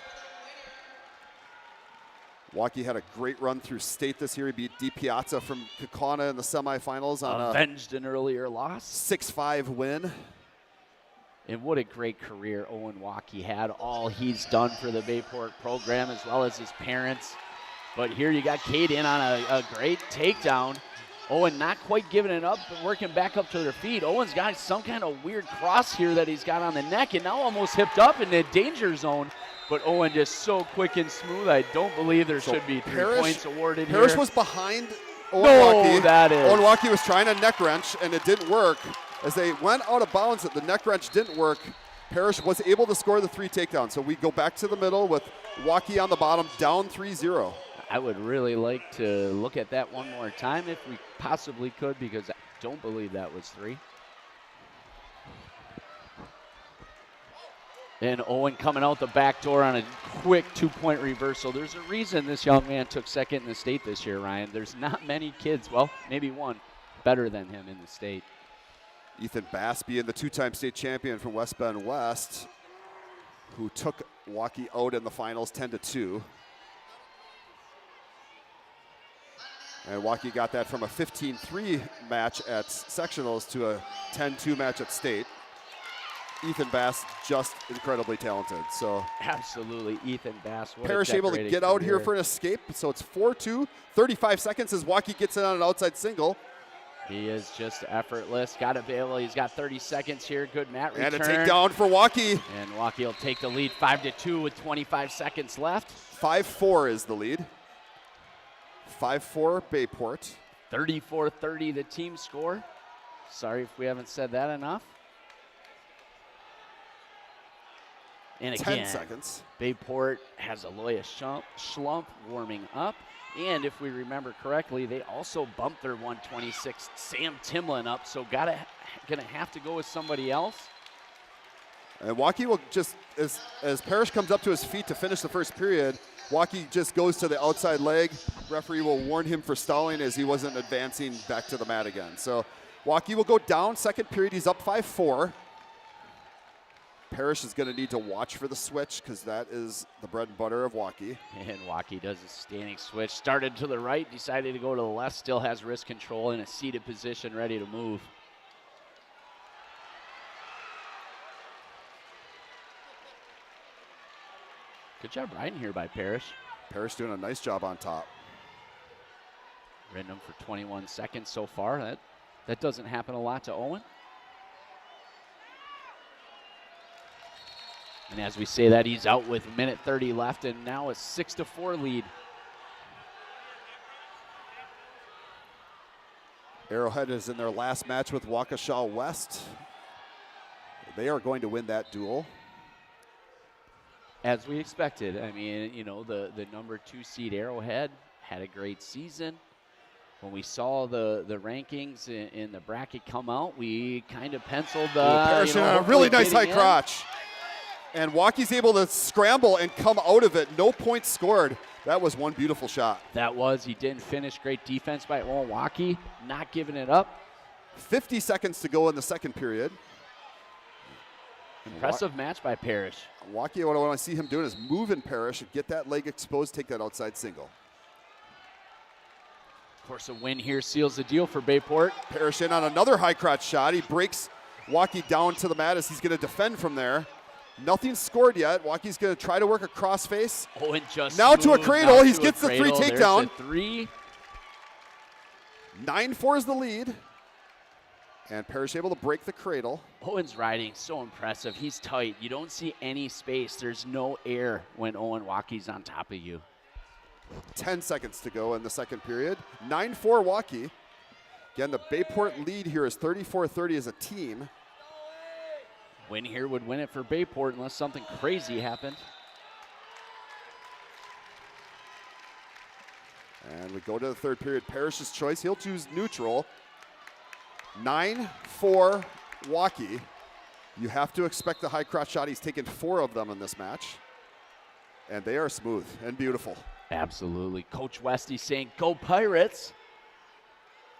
Speaker 7: Waukee had a great run through state this year. He beat D. Piazza from Kaukauna in the semifinals on
Speaker 4: avenged an earlier loss.
Speaker 7: 6-5 win.
Speaker 4: And what a great career Owen Waukee had. All he's done for the Bayport program as well as his parents. But here you got Cade in on a great takedown. Owen not quite giving it up, but working back up to their feet. Owen's got some kind of weird cross here that he's got on the neck, and now almost hipped up in the danger zone. But Owen just so quick and smooth. I don't believe there should be 3 points awarded here.
Speaker 7: Parrish was behind Owen Waukee.
Speaker 4: That is.
Speaker 7: Owen Waukee was trying a neck wrench, and it didn't work. As they went out of bounds, the neck wrench didn't work. Parrish was able to score the 3 takedowns. So we go back to the middle with Waukee on the bottom, down 3-0.
Speaker 4: I would really like to look at that one more time if we possibly could, because I don't believe that was 3. And Owen coming out the back door on a quick 2-point reversal. There's a reason this young man took second in the state this year, Ryan. There's not many kids, well, maybe one, better than him in the state.
Speaker 7: Ethan Bass being the 2-time state champion from West Bend West, who took Waukee out in the finals 10-2. And Waukee got that from a 15-3 match at sectionals to a 10-2 match at state. Ethan Bass just incredibly talented. So
Speaker 4: absolutely, Ethan Bass.
Speaker 7: Parrish able to get out here for an escape. So it's 4-2, 35 seconds as Waukee gets in on an outside single.
Speaker 4: He is just effortless. Got available. He's got 30 seconds here. Good mat return.
Speaker 7: And a takedown for Waukee.
Speaker 4: And Waukee will take the lead 5-2 with 25 seconds left.
Speaker 7: 5-4 is the lead. 5-4 Bayport.
Speaker 4: 34-30 the team score. Sorry if we haven't said that enough. And again,
Speaker 7: 10 seconds.
Speaker 4: Bayport has Aloya Schlump warming up. And if we remember correctly, they also bumped their 126 Sam Timlin up, so gonna have to go with somebody else.
Speaker 7: And Waukee will just, as Parrish comes up to his feet to finish the first period, Waukee just goes to the outside leg. Referee will warn him for stalling as he wasn't advancing back to the mat again. So Waukee will go down. Second period, he's up 5-4. Parrish is going to need to watch for the switch because that is the bread and butter of Waukee.
Speaker 4: And Waukee does a standing switch. Started to the right, decided to go to the left, still has wrist control in a seated position, ready to move. Good job riding here by Parrish.
Speaker 7: Parrish doing a nice job on top.
Speaker 4: Ridden him for 21 seconds so far. That doesn't happen a lot to Owen. And as we say that, he's out with 1:30 left, and now a 6-4 lead.
Speaker 7: Arrowhead is in their last match with Waukesha West. They are going to win that duel.
Speaker 4: As we expected. I mean, you know, the number 2 seed Arrowhead had a great season. When we saw the rankings in the bracket come out, we kind of penciled
Speaker 7: Parrish on a really nice high crotch. And Wauke's able to scramble and come out of it. No points scored. That was one beautiful shot.
Speaker 4: That was. He didn't finish. Great defense by Owen Wauke, not giving it up.
Speaker 7: 50 seconds to go in the second period.
Speaker 4: Impressive match by Parrish.
Speaker 7: Wauke, what I want to see him doing is move in Parrish and get that leg exposed, take that outside single.
Speaker 4: Of course, a win here seals the deal for Bayport.
Speaker 7: Parrish in on another high crotch shot. He breaks Wauke down to the mat as he's going to defend from there. Nothing scored yet. Wauke's going to try to work a crossface.
Speaker 4: Oh, and just
Speaker 7: now to a cradle. He gets the 3
Speaker 4: takedown.
Speaker 7: takedown.
Speaker 4: 3.
Speaker 7: 9-4 is the lead. And Parrish able to break the cradle.
Speaker 4: Owen's riding so impressive. He's tight. You don't see any space. There's no air when Owen Wauke's on top of you.
Speaker 7: 10 seconds to go in the second period. 9-4 Wauke. Again, the Bayport lead here is 34-30 as a team.
Speaker 4: Win here would win it for Bayport unless something crazy happened.
Speaker 7: And we go to the third period. Parrish's choice. He'll choose neutral. 9-4 Wauke. You have to expect the high crotch shot. He's taken 4 of them in this match. And they are smooth and beautiful.
Speaker 4: Absolutely. Coach Westy saying, go Pirates.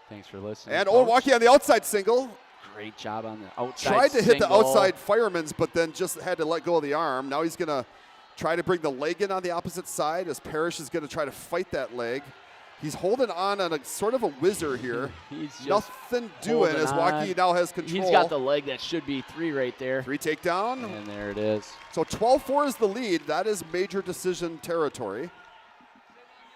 Speaker 4: Thanks for listening.
Speaker 7: And Owen Wauke on the outside single.
Speaker 4: Great job on the outside
Speaker 7: Tried to hit the
Speaker 4: single.
Speaker 7: outside fireman's, but then just had to let go of the arm. Now he's going to try to bring the leg in on the opposite side as Parrish is going to try to fight that leg. He's holding on a sort of a whizzer here.
Speaker 4: He's just
Speaker 7: nothing doing as Wauke now has control.
Speaker 4: He's got the leg that should be 3 right there.
Speaker 7: 3 takedown.
Speaker 4: And there it is.
Speaker 7: So 12-4 is the lead. That is major decision territory.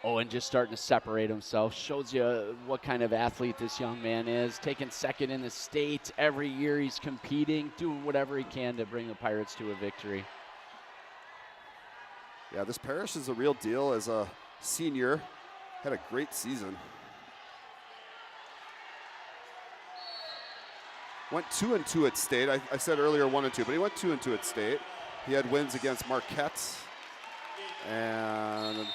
Speaker 4: Owen just starting to separate himself. Shows you what kind of athlete this young man is. Taking second in the state every year. He's competing, doing whatever he can to bring the Pirates to a victory.
Speaker 7: Yeah, this Parrish is a real deal as a senior. Had a great season. Went 2-2 at state. I said earlier 1-2, but he went 2-2 at state. He had wins against Marquette and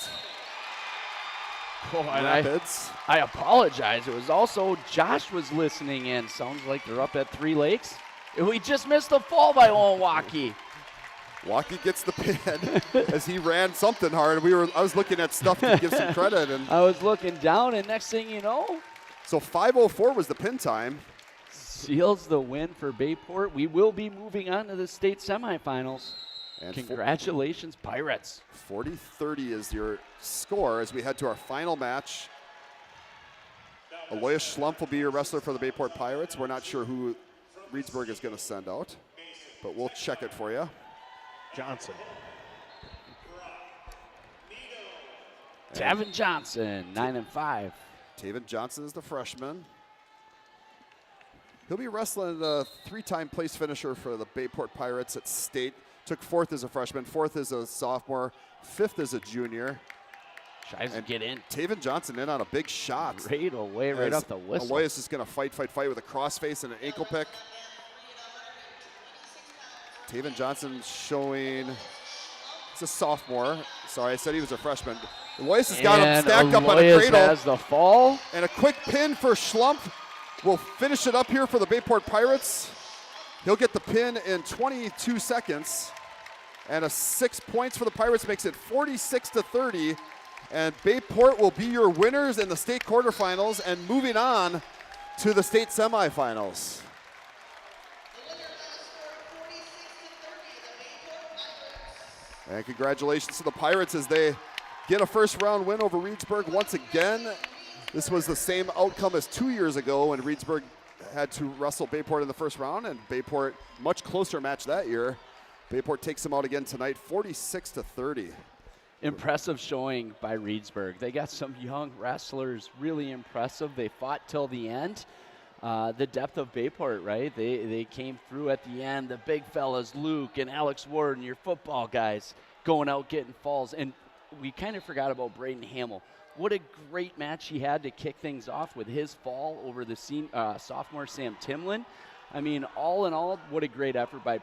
Speaker 7: Rapids.
Speaker 4: I apologize. It was also Josh was listening in. Sounds like they're up at 3 Lakes. We just missed the fall by Owen Wauke.
Speaker 7: Wauke gets the pin as he ran something hard. I was looking at stuff to give some credit, and
Speaker 4: I was looking down, and next thing you know,
Speaker 7: so 5:04 was the pin time.
Speaker 4: Seals the win for Bayport. We will be moving on to the state semifinals. And congratulations, Pirates.
Speaker 7: 40-30 is your score as we head to our final match. Aloysius Schlumpf will be your wrestler for the Bayport Pirates. We're not sure who Reedsburg is going to send out, but we'll check it for you.
Speaker 6: Johnson.
Speaker 4: Tavin Johnson, 9-5.
Speaker 7: Tavin Johnson is the freshman. He'll be wrestling a 3-time place finisher for the Bayport Pirates at state. Took 4th as a freshman, 4th as a sophomore, 5th as a junior.
Speaker 4: Tries to get in.
Speaker 7: Tavin Johnson in on a big shot.
Speaker 4: Right away, right off the whistle.
Speaker 7: Aloysius is going to fight with a crossface and an ankle pick. Tavin Johnson showing, he's a sophomore. Sorry, I said he was a freshman. Aloysius has got him stacked up on a cradle.
Speaker 4: Has the fall.
Speaker 7: And a quick pin for Schlumpf. Will finish it up here for the Bayport Pirates. He'll get the pin in 22 seconds. And a 6 points for the Pirates makes it 46-30. And Bayport will be your winners in the state quarterfinals and moving on to the state semifinals. And congratulations to the Pirates as they get a first-round win over Reedsburg once again. This was the same outcome as 2 years ago when Reedsburg had to wrestle Bayport in the first round, and Bayport, much closer match that year. Bayport takes them out again tonight, 46-30.
Speaker 4: Impressive showing by Reedsburg. They got some young wrestlers, really impressive. They fought till the end. The depth of Bayport, right? They came through at the end. The big fellas, Luke and Alex Ward, and your football guys going out getting falls. And we kind of forgot about Braden Hamill. What a great match he had to kick things off with his fall over the sophomore Sam Timlin. I mean, all in all, what a great effort by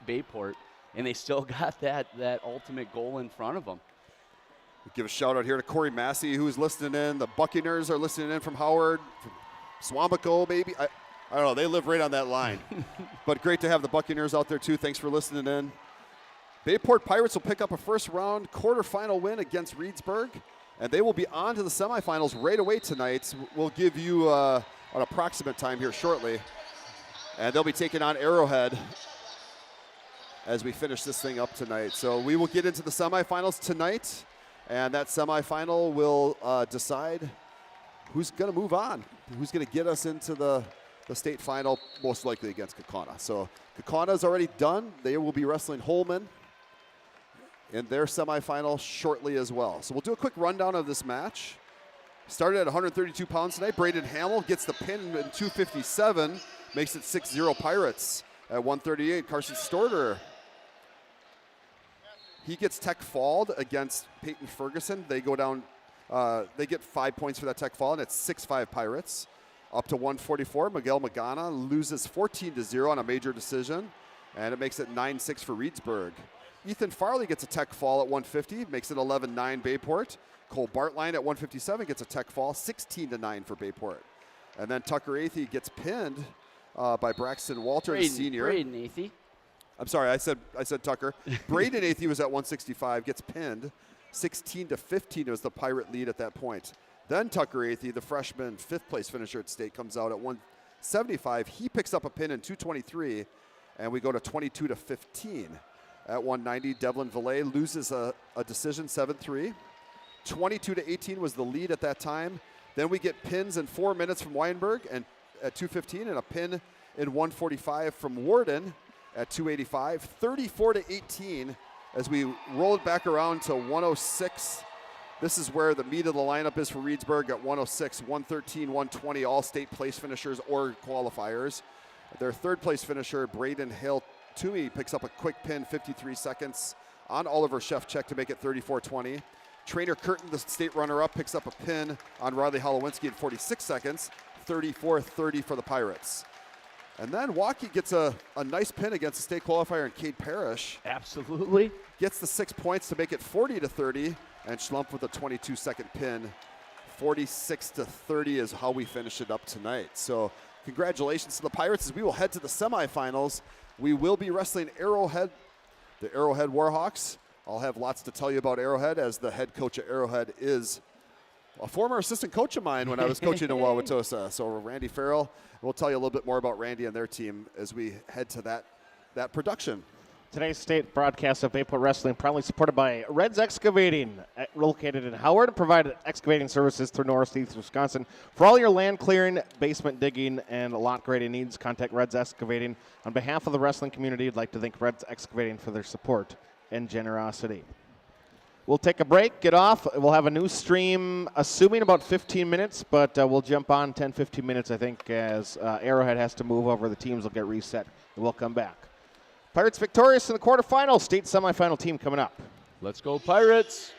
Speaker 4: Bayport, and they still got that ultimate goal in front of them.
Speaker 7: Give a shout out here to Corey Massey, who's listening in. The Buccaneers are listening in from Howard, from Swamico, maybe. I don't know. They live right on that line. But great to have the Buccaneers out there, too. Thanks for listening in. Bayport Pirates will pick up a first-round quarterfinal win against Reedsburg, and they will be on to the semifinals right away tonight. We'll give you an approximate time here shortly. And they'll be taking on Arrowhead as we finish this thing up tonight. So we will get into the semifinals tonight, and that semifinal will decide who's going to move on, who's going to get us into the state final, most likely against Kaukauna. So Kaukauna is already done. They will be wrestling Holman in their semifinal shortly as well. So we'll do a quick rundown of this match. Started at 132 pounds tonight. Braden Hamill gets the pin in 257, makes it 6-0 Pirates. At 138, Carson Storter, he gets tech falled against Peyton Ferguson. They go down, they get 5 points for that tech fall, and it's 6-5 Pirates. Up to 144, Miguel Magana loses 14-0 on a major decision, and it makes it 9-6 for Reedsburg. Ethan Farley gets a tech fall at 150, makes it 11-9 Bayport. Cole Bartline at 157 gets a tech fall, 16-9 for Bayport. And then Tucker Athey gets pinned by Braxton Walter, the senior.
Speaker 4: Braden Athey.
Speaker 7: I'm sorry, I said Tucker. Braden Athey was at 165, gets pinned. 16-15 was the Pirate lead at that point. Then Tucker Athey, the freshman, fifth-place finisher at state, comes out at 175. He picks up a pin in 223, and we go to 22-15. At 190, Devlin Valet loses a decision, 7-3. 22-18 was the lead at that time. Then we get pins in 4 minutes from Weinberg and at 2:15, and a pin in 1:45 from Warden at 2:85. 34-18 as we roll it back around to 106. This is where the meat of the lineup is for Reedsburg at 106, 113, 120, all state place finishers or qualifiers. Their third place finisher, Braden Hale Toomey, picks up a quick pin, 53 seconds on Oliver Shefchek to make it 34-20. Trainer Curtin, the state runner-up, picks up a pin on Riley Holowinski in 46 seconds, 34-30 for the Pirates. And then Waukee gets a nice pin against the state qualifier in Cade Parrish.
Speaker 4: Absolutely.
Speaker 7: Gets the 6 points to make it 40-30, and Schlump with a 22-second pin. 46-30 is how we finish it up tonight. So congratulations to the Pirates as we will head to the semifinals. We will be wrestling Arrowhead, the Arrowhead Warhawks. I'll have lots to tell you about Arrowhead, as the head coach at Arrowhead is a former assistant coach of mine when I was coaching in Wauwatosa. So Randy Farrell, we'll tell you a little bit more about Randy and their team as we head to that production.
Speaker 6: Today's state broadcast of Bayport Wrestling proudly supported by Reds Excavating, located in Howard, and provide excavating services through Northeast Wisconsin. For all your land clearing, basement digging, and lot grading needs, contact Reds Excavating. On behalf of the wrestling community, I'd like to thank Reds Excavating for their support and generosity. We'll take a break, get off. We'll have a new stream, assuming about 15 minutes, but we'll jump on 10, 15 minutes, I think, as Arrowhead has to move over. The teams will get reset, and we'll come back. Pirates victorious in the quarterfinals. State semifinal team coming up.
Speaker 4: Let's go, Pirates.